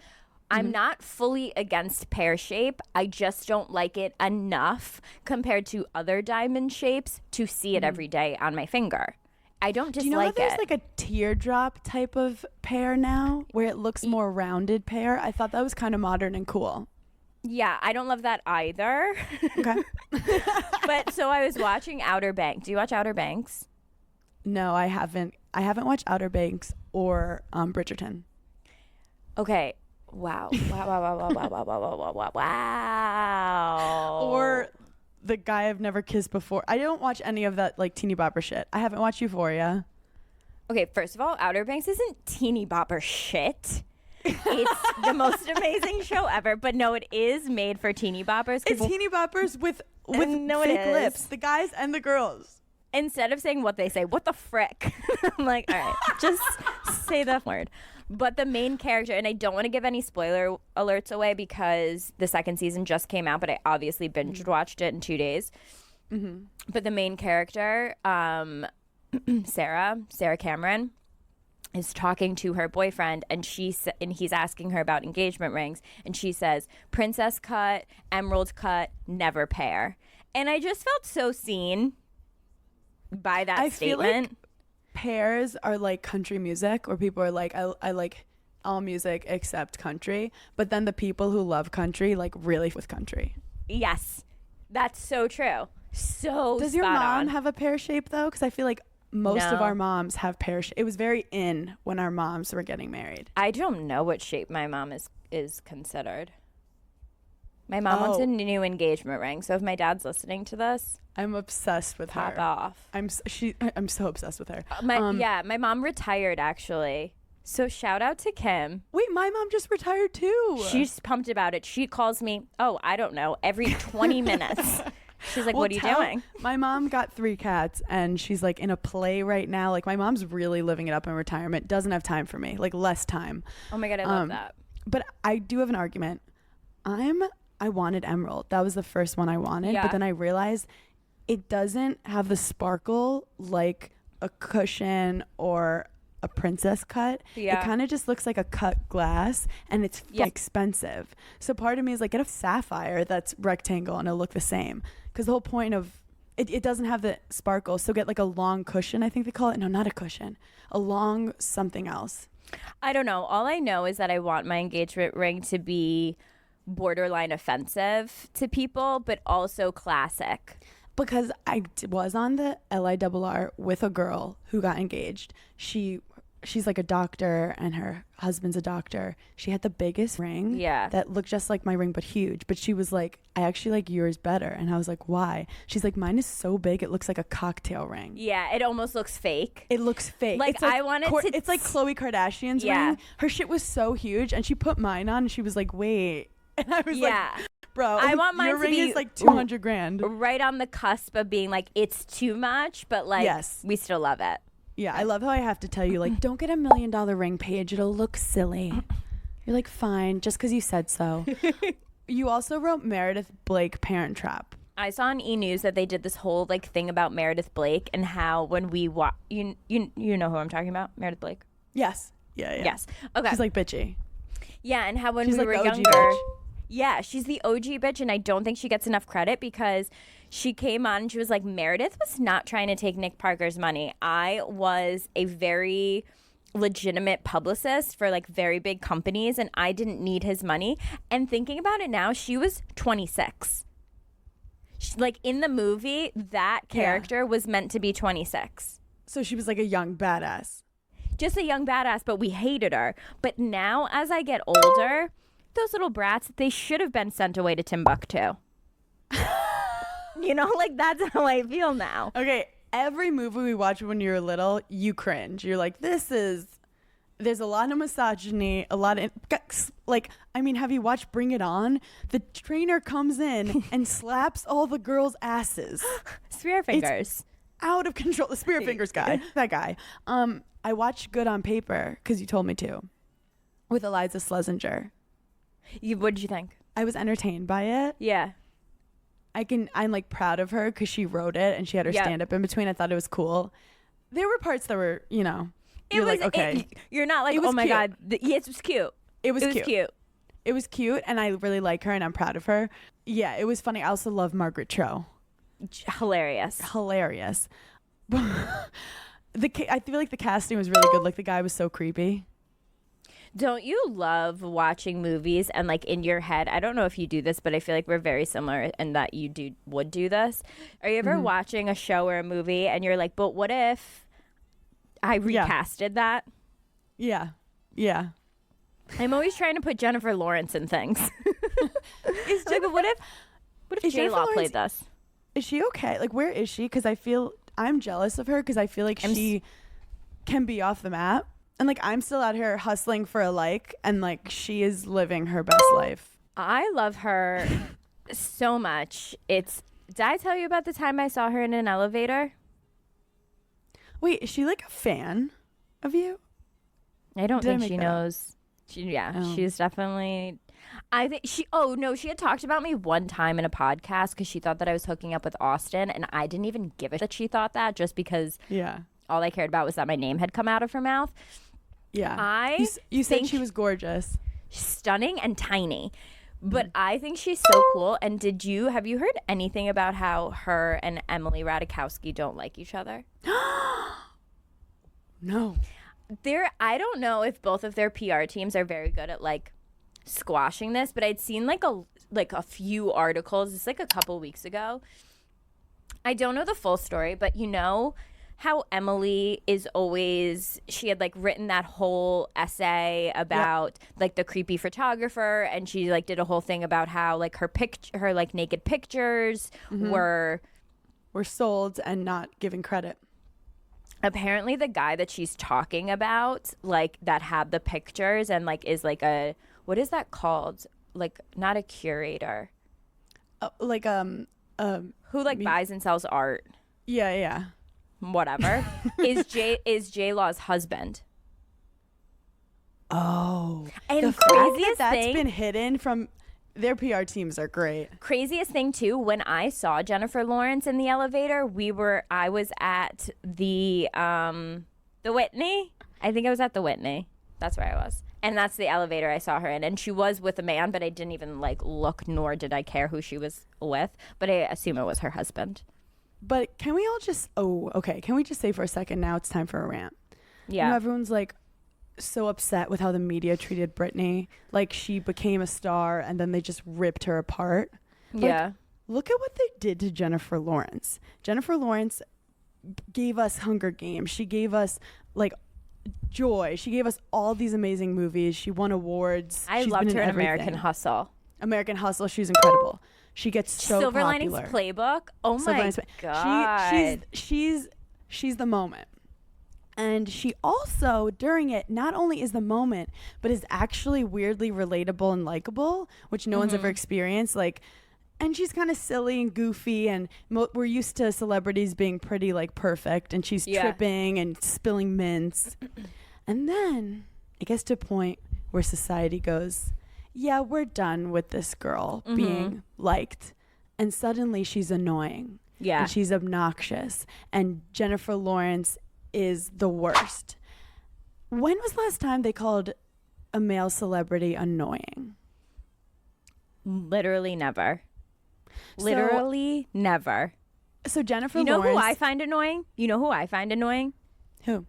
I'm not fully against pear shape. I just don't like it enough compared to other diamond shapes to see it every day on my finger. I don't Do you know how dislike there's it. like a teardrop type of pear now where it looks more rounded pear? I thought that was kind of modern and cool. Yeah, I don't love that either. Okay. But so I was watching Outer Banks. Do you watch Outer Banks? No, I haven't. I haven't watched Outer Banks or Bridgerton. Okay. Wow. Wow. Or the guy I've never kissed before. I don't watch any of that like teeny bopper shit. I haven't watched Euphoria. Okay, first of all, Outer Banks isn't teeny bopper shit. It's the most amazing show ever. But no, it is made for teeny boppers. 'Cause It's teeny boppers with No, it fake is. lips. The guys and the girls. instead of saying what they say, what the frick? I'm like, all right, just say the word. But the main character, and I don't want to give any spoiler alerts away because the second season just came out, but I obviously binge watched it in 2 days. But the main character, Sarah Cameron, is talking to her boyfriend, and he's asking her about engagement rings, and she says, "Princess cut, emerald cut, never pear." And I just felt so seen by that I statement. feel like pairs are like country music, where people are like, I like all music except country. But then the people who love country like really with country. Yes, that's so true. So Does your spot mom on. have a pear shape though? Because I feel like most of No. our moms have pear shape. It was very in when our moms were getting married. I don't know what shape my mom is considered. My mom wants Oh. a new engagement ring. So if my dad's listening to this, I'm obsessed with pop her. off. I'm so obsessed with her. My mom retired actually. So shout out to Kim. Wait, my mom just retired too. She's pumped about it. She calls me, I don't know, every 20 minutes. She's like, Well, what are you doing? My mom got 3 cats and she's like in a play right now. Like my mom's really living it up in retirement. Doesn't have time for me. Like less time. Oh my God, I love that. But I do have an argument. I wanted emerald. That was the first one I wanted. Yeah. But then I realized it doesn't have the sparkle like a cushion or a princess cut. Yeah. It kind of just looks like a cut glass and it's expensive. So part of me is like, get a sapphire that's rectangle and it'll look the same. Because the whole point of it doesn't have the sparkle. So get like a long cushion, I think they call it. No, not a cushion. A long something else. I don't know. All I know is that I want my engagement ring to be borderline offensive to people, but also classic. Because I was on the LIRR with a girl who got engaged. she's like a doctor and her husband's a doctor. She had the biggest ring that looked just like my ring but huge. But she was like, I actually like yours better. And I was like, why? She's like, mine is so big it looks like a cocktail ring. Yeah, it almost looks fake. It looks fake. Like, it's like I wanted to... It's like Khloe Kardashian's ring. Her shit was so huge and she put mine on and she was like, wait. And I was like, bro, I want mine your to ring be is like $200,000. Right on the cusp of being like, it's too much, but like, we still love it. Yeah, I love how I have to tell you, like, don't get $1 million ring, Paige. It'll look silly. You're like, fine, just because you said so. You also wrote Meredith Blake Parent Trap. I saw on E! News that they did this whole like thing about Meredith Blake and how when we you know who I'm talking about, Meredith Blake? Yes. Yeah. Yes. Okay. She's like bitchy. Yeah, and how when she's we like were younger. Bitch. Yeah, she's the OG bitch, and I don't think she gets enough credit because she came on and she was like, Meredith was not trying to take Nick Parker's money. I was a very legitimate publicist for like very big companies, and I didn't need his money. And thinking about it now, she was 26. Like in the movie, that character was meant to be 26. So she was like a young badass. Just a young badass, but we hated her. But now, as I get older, those little brats, they should have been sent away to Timbuktu. You know, like that's how I feel now. Okay, every movie we watch when you were little, you cringe. You're like, there's a lot of misogyny, a lot of, like, I mean, have you watched Bring It On? The trainer comes in and slaps all the girls' asses. Spear fingers. It's out of control. The spear fingers guy, that guy. I watched Good on Paper, because you told me to, with Eliza Schlesinger. What did you think? I was entertained by it. Yeah. I'm like proud of her because she wrote it and she had her stand up in between. I thought it was cool. There were parts that were, you know, it was like, okay. You're not like, oh my cute. God. Yes, it was cute. It was cute. It was cute and I really like her and I'm proud of her. Yeah, it was funny. I also love Margaret Cho. Hilarious. I feel like the casting was really good. Like the guy was so creepy. Don't you love watching movies and like in your head, I don't know if you do this, but I feel like we're very similar in that you would do this. Are you ever watching a show or a movie and you're like, but what if I recasted that? Yeah. I'm always trying to put Jennifer Lawrence in things. Like, but what if J-Law played this? Is she okay? Like, where is she? Because I feel I'm jealous of her because I feel like she can be off the map. And, like, I'm still out here hustling for a like, and, like, she is living her best life. I love her so much. Did I tell you about the time I saw her in an elevator? Wait, is she, like, a fan of you? I don't think she knows. She's definitely... I think she had talked about me one time in a podcast because she thought that I was hooking up with Austin, and I didn't even give a shit that she thought that just because all I cared about was that my name had come out of her mouth. Yeah. You said she was gorgeous. Stunning and tiny. But I think she's so cool. And have you heard anything about how her and Emily Ratajkowski don't like each other? No. I don't know if both of their PR teams are very good at like squashing this, but I'd seen like a few articles. It's like a couple weeks ago. I don't know the full story, but you know how Emily she had like written that whole essay about like the creepy photographer, and she like did a whole thing about how like her like naked pictures were sold and not given credit. Apparently the guy that she's talking about, like that had the pictures and like is like what is that called? Like not a curator. Who like buys and sells art. Yeah. Whatever. is J-Law's husband. Oh. And the craziest that's thing been hidden from their PR teams are great. Craziest thing too, when I saw Jennifer Lawrence in the elevator, I was at the Whitney. I think I was at the Whitney. That's where I was. And that's the elevator I saw her in. And she was with a man, but I didn't even like look, nor did I care who she was with. But I assume it was her husband. But can we all just can we just say for a second now it's time for a rant? Yeah. You know, everyone's like so upset with how the media treated Britney. Like she became a star and then they just ripped her apart. Yeah. Look at what they did to Jennifer Lawrence. Jennifer Lawrence gave us Hunger Games. She gave us like joy. She gave us all these amazing movies. She won awards. I She's loved been her in everything. American Hustle. American Hustle. She's incredible. She gets so Silver popular. Linings Playbook. Oh Silver my Linings god. She's the moment. And she also, during it, not only is the moment, but is actually weirdly relatable and likable, which no one's ever experienced. Like, and she's kind of silly and goofy, and we're used to celebrities being pretty like perfect, and she's tripping and spilling mints. And then it gets to a point where society goes, yeah, we're done with this girl being liked. And suddenly she's annoying. Yeah. And she's obnoxious. And Jennifer Lawrence is the worst. When was the last time they called a male celebrity annoying? Literally never. Literally never. So Jennifer You know Lawrence. who I find annoying? You know who I find annoying? Who?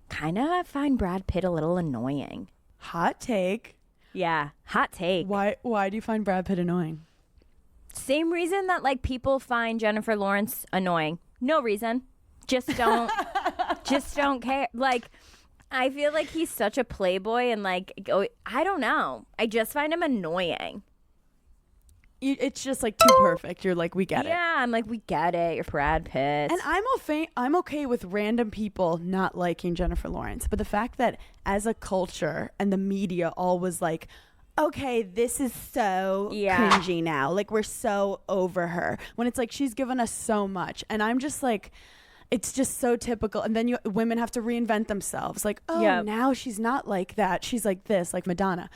Kind of find Brad Pitt a little annoying. Hot take. Yeah, hot take. Why do you find Brad Pitt annoying? Same reason that like people find Jennifer Lawrence annoying. No reason. Just don't care. Like, I feel like he's such a playboy and like, I don't know. I just find him annoying. It's just like too perfect. You're like, we get it. Yeah, I'm like, we get it. You're Brad Pitt. And I'm okay with random people not liking Jennifer Lawrence. But the fact that as a culture and the media all was like, okay, this is so cringy now. Like, we're so over her. When it's like, she's given us so much. And I'm just like, it's just so typical. And then women have to reinvent themselves. Like, oh, now she's not like that. She's like this, like Madonna.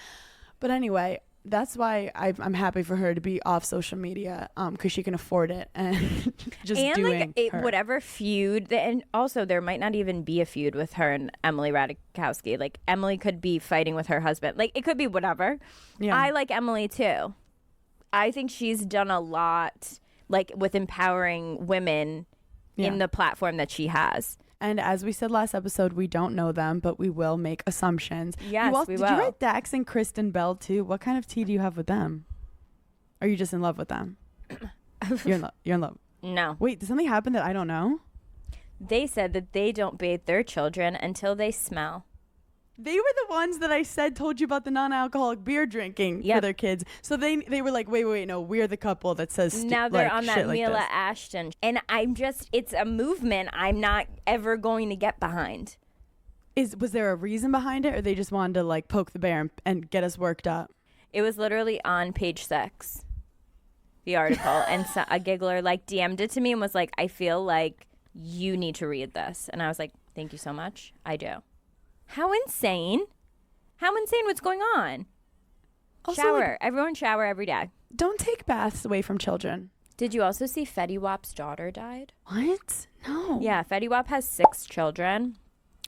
But anyway, that's why I'm happy for her to be off social media, because she can afford it and just doing her. Whatever feud. And also, there might not even be a feud with her and Emily Ratajkowski. Like, Emily could be fighting with her husband. Like, it could be whatever. Yeah. I like Emily too. I think she's done a lot, like, with empowering women in the platform that she has. And as we said last episode, we don't know them, but we will make assumptions. Yes, we will. Did you write Dax and Kristen Bell too? What kind of tea do you have with them? Are you just in love with them? You're in love. No. Wait, did something happen that I don't know? They said that they don't bathe their children until they smell. They were the ones that I told you about the non-alcoholic beer drinking for their kids. So they were like, wait, no, we're the couple that says now they're on that like Mila this. Ashton. And it's a movement I'm not ever going to get behind. Was there a reason behind it, or they just wanted to like poke the bear and get us worked up? It was literally on page 6, the article. And so a giggler like DM'd it to me and was like, I feel like you need to read this. And I was like, thank you so much. I do. How insane. What's going on? Also, shower. Everyone shower every day. Don't take baths away from children. Did you also see Fetty Wap's daughter died? What? No. Yeah, Fetty Wap has 6 children.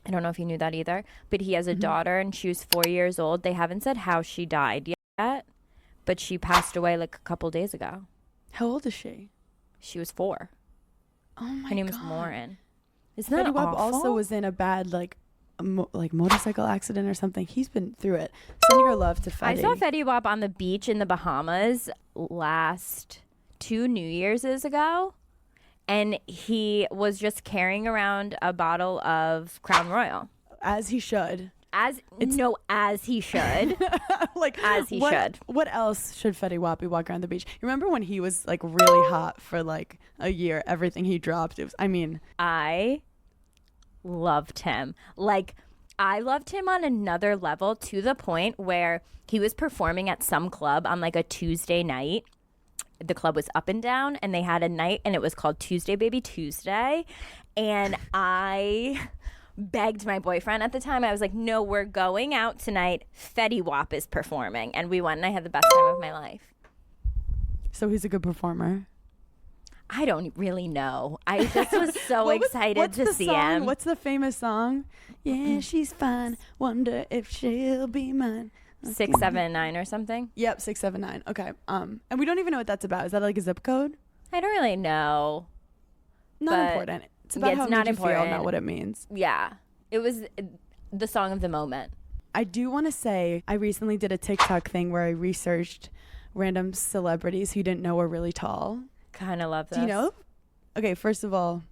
I don't know if you knew that either. But he has a daughter, and she was 4 years old. They haven't said how she died yet, but she passed away like a couple days ago. How old is she? She was 4. Oh my god. Her name was Lauren. Isn't that Fetty Wap awful? also was in a bad like motorcycle accident or something. He's been through it. Sending our love to Fetty. I saw Fetty Wap on the beach in the Bahamas last 2 New Year's ago, and he was just carrying around a bottle of Crown Royal. As he should. As he should. Like, as he should. What else should Fetty Wap be walking around the beach? You remember when he was like really hot for like a year? Everything he dropped, I loved him. Like, I loved him on another level, to the point where he was performing at some club on like a Tuesday night. The club was Up and Down, and they had a night, and it was called Tuesday Baby Tuesday. And I begged my boyfriend at the time. I was like, no, we're going out tonight. Fetty Wap is performing. And we went, and I had the best time of my life. So he's a good performer. I don't really know. I just was so excited to see him. What's the famous song? Yeah, she's fine. Wonder if she'll be mine. 679 or something. Yep, 679. Okay. And we don't even know what that's about. Is that like a zip code? I don't really know. Not important. It's about how it made you feel, not what it means. Yeah. It was the song of the moment. I do want to say I recently did a TikTok thing where I researched random celebrities who you didn't know were really tall. Kind of love this. Do you know? Okay, first of all,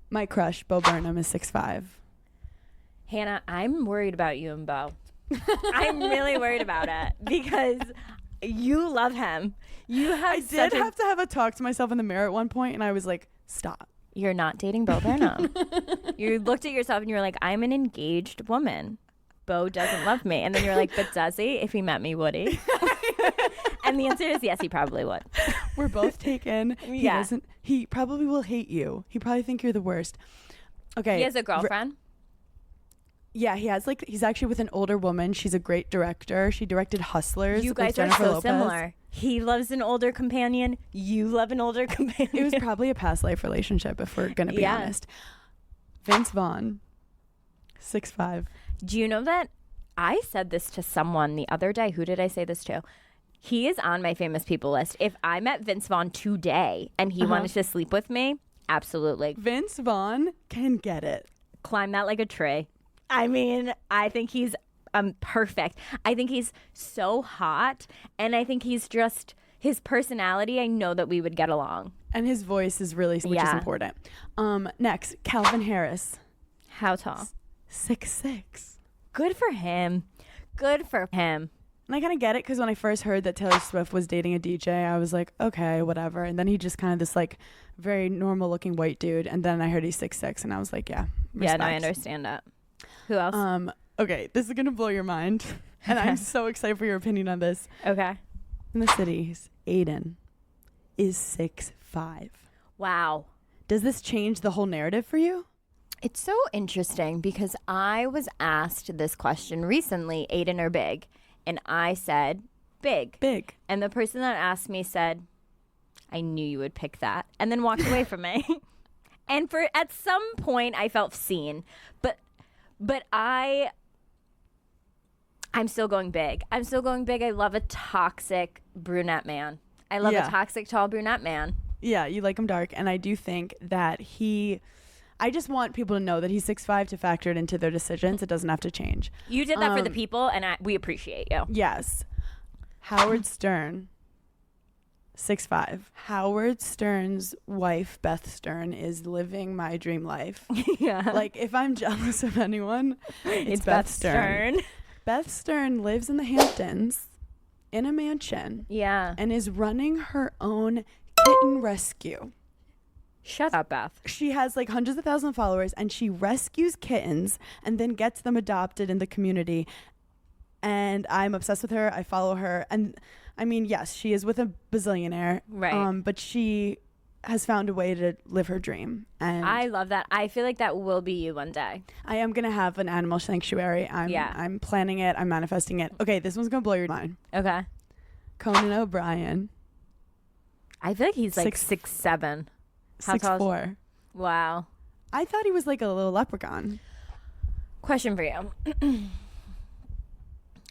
my crush, Bo Burnham, is 6'5". Hannah, I'm worried about you and Bo. I'm really worried about it because you love him. I did have to have a talk to myself in the mirror at one point, and I was like, stop. You're not dating Bo Burnham. You looked at yourself and you were like, I'm an engaged woman. Bo doesn't love me. And then you're like, but does he? If he met me, would he? And the answer is yes, he probably would. We're both taken. Yeah. He probably will hate you. He probably think you're the worst. Okay. He has a girlfriend? Yeah, he's actually with an older woman. She's a great director. She directed Hustlers. You guys with are Jennifer so Lopez. similar. He loves an older companion. You love an older companion. It was probably a past life relationship, if we're going to be honest. Vince Vaughn, 6'5". Do you know that I said this to someone the other day? Who did I say this to? He is on my famous people list. If I met Vince Vaughn today and he wanted to sleep with me, absolutely. Vince Vaughn can get it. Climb that like a tree. I mean, I think he's perfect. I think he's so hot, and I think he's just his personality. I know that we would get along, and his voice is really, which is important. Next, Calvin Harris. How tall? 6'6". Good for him. Good for him. And I kind of get it because when I first heard that Taylor Swift was dating a DJ, I was like, okay, whatever. And then he just kind of this like very normal looking white dude. And then I heard he's 6'6", and I was like, yeah, respect. Yeah, no, I understand that. Who else? Okay, this is gonna blow your mind, and I'm so excited for your opinion on this. Okay. In the cities, Aiden is 6'5". Wow. Does this change the whole narrative for you? It's so interesting because I was asked this question recently, Aiden or Big, and I said big. Big. And the person that asked me said, I knew you would pick that, and then walked away from me. And at some point I felt seen, but I'm still going big. I'm still going big. I love a toxic brunette man. I love a toxic tall brunette man. Yeah, you like him dark, and I do think that I just want people to know that he's 6'5" to factor it into their decisions. It doesn't have to change. You did that for the people, and we appreciate you. Yes. Howard Stern, 6'5". Howard Stern's wife, Beth Stern, is living my dream life. Yeah. Like, if I'm jealous of anyone, it's Beth Stern. Beth Stern lives in the Hamptons in a mansion. Yeah. And is running her own kitten rescue. Shut up, Beth. She has like hundreds of thousands of followers, and she rescues kittens and then gets them adopted in the community. And I'm obsessed with her. I follow her. And I mean, yes, she is with a bazillionaire. Right. But she has found a way to live her dream. And I love that. I feel like that will be you one day. I am going to have an animal sanctuary. I'm planning it. I'm manifesting it. Okay, this one's going to blow your mind. Okay. Conan O'Brien. I feel like he's like 6'7". 6'4". Wow. I thought he was like a little leprechaun. Question for you.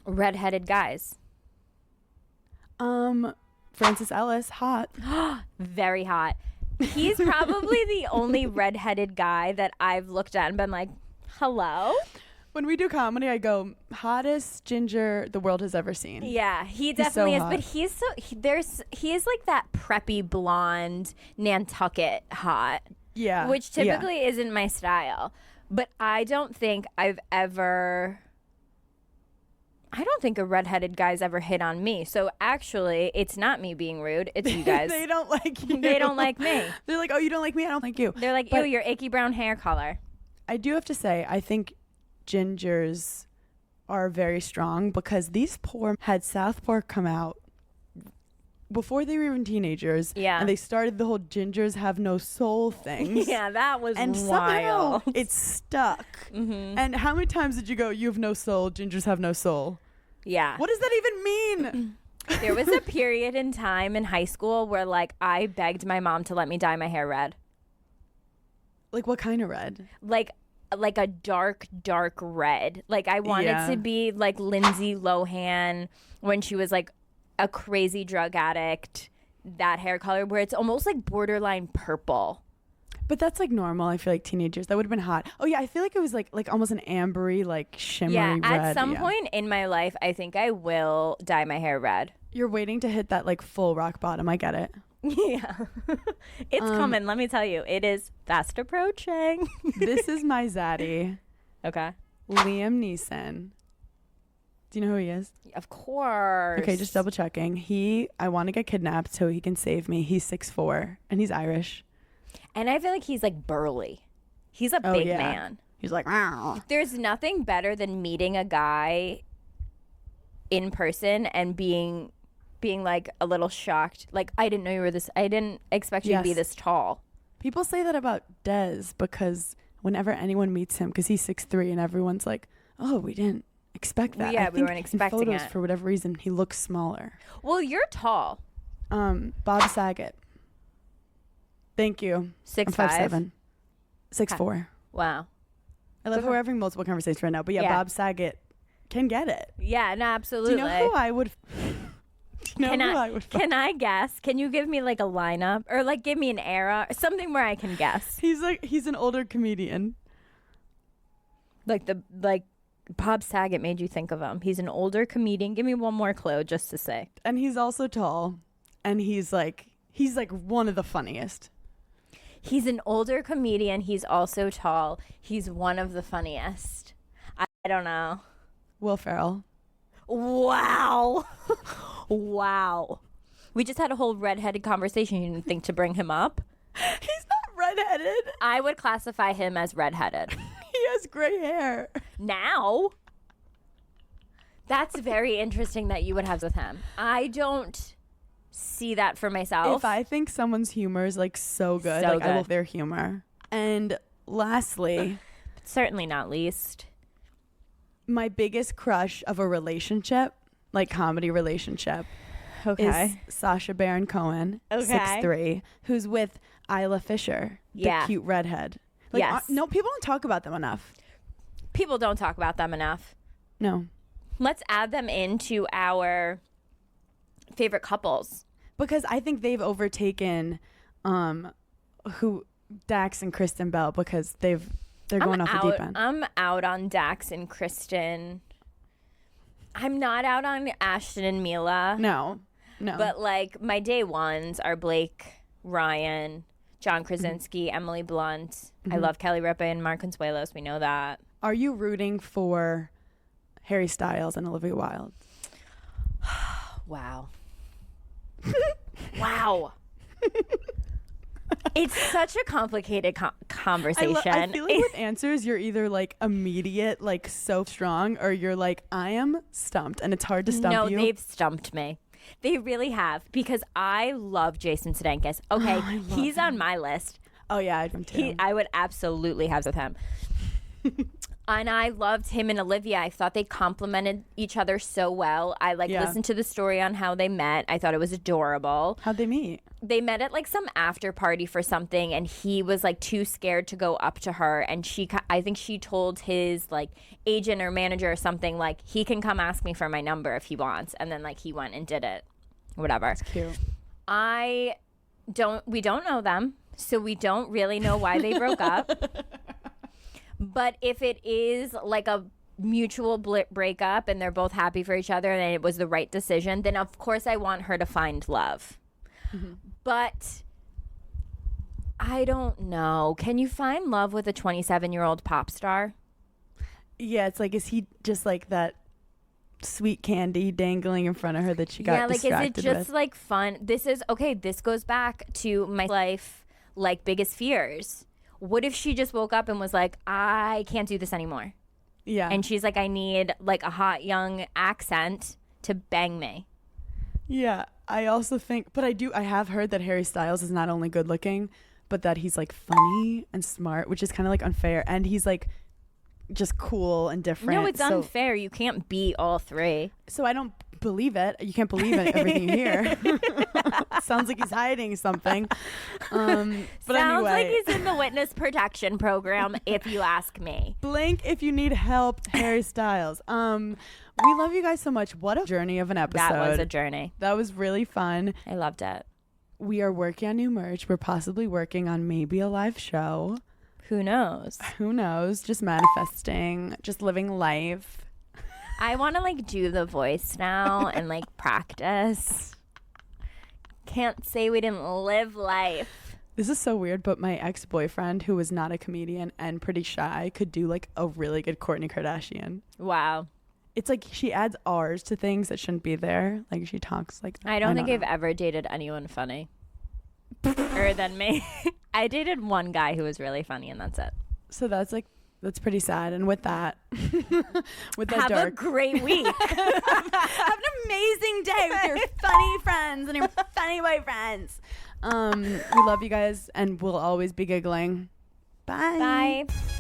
Redheaded guys. Francis Ellis, hot. Very hot. He's probably the only redheaded guy that I've looked at and been like, hello? When we do comedy, I go, hottest ginger the world has ever seen. Yeah, he definitely is. Hot. But he is like that preppy blonde Nantucket hot. Yeah. Which typically isn't my style. But I don't think a redheaded guy's ever hit on me. So actually, it's not me being rude. It's you guys. They don't like you. They don't like me. They're like, oh, you don't like me? I don't like you. They're like, ew, your icky brown hair color. I do have to say, I think gingers are very strong because these poor had South Park come out before they were even teenagers. Yeah. And they started the whole gingers have no soul things. Yeah, that was and wild. Somehow it stuck. Mm-hmm. And how many times did you go, you have no soul, gingers have no soul? Yeah. What does that even mean? There was a period in time in high school where like I begged my mom to let me dye my hair red. Like what kind of red? Like a dark red. Like I wanted to be like Lindsay Lohan when she was like a crazy drug addict, that hair color where it's almost like borderline purple. But that's like normal. I feel like teenagers, that would have been hot. Oh yeah, I feel like it was like almost an ambery, like shimmery red. At some point in my life, I think I will dye my hair red. You're waiting to hit that like full rock bottom. I get it. Yeah. It's coming, let me tell you. It is fast approaching. This is my zaddy. Okay. Liam Neeson. Do you know who he is? Of course. Okay, just double checking. I want to get kidnapped so he can save me. He's 6'4" and he's Irish. And I feel like he's like burly. He's a big yeah. man. He's like, "Meow." There's nothing better than meeting a guy in person and being like a little shocked. Like, I didn't know you were this. I didn't expect you to be this tall. People say that about Dez because whenever anyone meets him, because he's 6'3", and everyone's like, "Oh, we didn't expect that." Yeah, I we think weren't expecting in photos, it. for whatever reason, he looks smaller. Well, you're tall. Bob Saget. Thank you. 6'5". I'm 5'7". 6'4". Wow. I love how we're having multiple conversations right now, but yeah, Bob Saget can get it. Yeah, no, absolutely. Do you know who I would? Can I guess? Can you give me like a lineup or like give me an era, something where I can guess? He's an older comedian. Like Bob Saget made you think of him. He's an older comedian. Give me one more clue just to say. And he's also tall, and he's like one of the funniest. He's an older comedian. He's also tall. He's one of the funniest. I don't know. Will Ferrell. Wow. Wow. We just had a whole redheaded conversation. You didn't think to bring him up? He's not redheaded. I would classify him as redheaded. He has gray hair. Now? That's very interesting that you would have with him. I don't see that for myself. If I think someone's humor is like so good, I love their humor. And lastly, but certainly not least, my biggest crush of a relationship, like comedy relationship, is Sacha Baron Cohen, 6'3", who's with Isla Fisher, the cute redhead. Like, yes. No, people don't talk about them enough. People don't talk about them enough. No. Let's add them into our favorite couples. Because I think they've overtaken Dax and Kristen Bell, because they're going off the deep end. I'm out on Dax and Kristen. I'm not out on Ashton and Mila. No. But like my day ones are Blake, Ryan, John Krasinski, Emily Blunt. I love Kelly Ripa and Mark Consuelos. We know that. Are you rooting for Harry Styles and Olivia Wilde? Wow. Wow. It's such a complicated conversation. I feel like with answers, you're either like immediate, like so strong, or you're like, I am stumped, and it's hard to stump you. No, they've stumped me. They really have, because I love Jason Sudeikis. Okay, he's on my list. Oh yeah, I do too. I would absolutely have with him. And I loved him and Olivia. I thought they complemented each other so well. I listened to the story on how they met. I thought it was adorable. How'd they meet? They met at like some after party for something, and he was like too scared to go up to her, and I think she told his like agent or manager or something like, he can come ask me for my number if he wants, and then like he went and did it. Whatever. That's cute. We don't know them, so we don't really know why they broke up. But if it is like a mutual breakup and they're both happy for each other and it was the right decision, then of course I want her to find love. Mm-hmm. But I don't know. Can you find love with a 27-year-old pop star? Yeah, it's like, is he just like that sweet candy dangling in front of her that she got distracted with? Is it just like fun? This goes back to my life, like biggest fears. What if she just woke up and was like, I can't do this anymore? Yeah. And she's like, I need like a hot young accent to bang me. Yeah. I also think, but I have heard that Harry Styles is not only good looking, but that he's like funny and smart, which is kind of like unfair. And he's like just cool and different. No, it's unfair. You can't be all three. So I don't believe it. You can't believe everything you hear. Sounds like he's hiding something. Sounds like he's in the witness protection program, if you ask me. Blink if you need help, Harry Styles. We love you guys so much. What a journey of an episode. That was a journey. That was really fun. I loved it. We are working on new merch. We're possibly working on maybe a live show. Who knows? Who knows? Just manifesting, just living life. I want to like do the voice now and like practice. Can't say we didn't live life. This is so weird, but my ex-boyfriend, who was not a comedian and pretty shy, could do like a really good Kourtney Kardashian. Wow. It's like she adds R's to things that shouldn't be there. Like she talks like that. I don't think I've ever dated anyone funny. Or than me. I dated one guy who was really funny, and that's it. So that's pretty sad. And with that, have a great week. Have an amazing day with your funny friends and your funny boyfriends. We love you guys, and we'll always be giggling. Bye. Bye.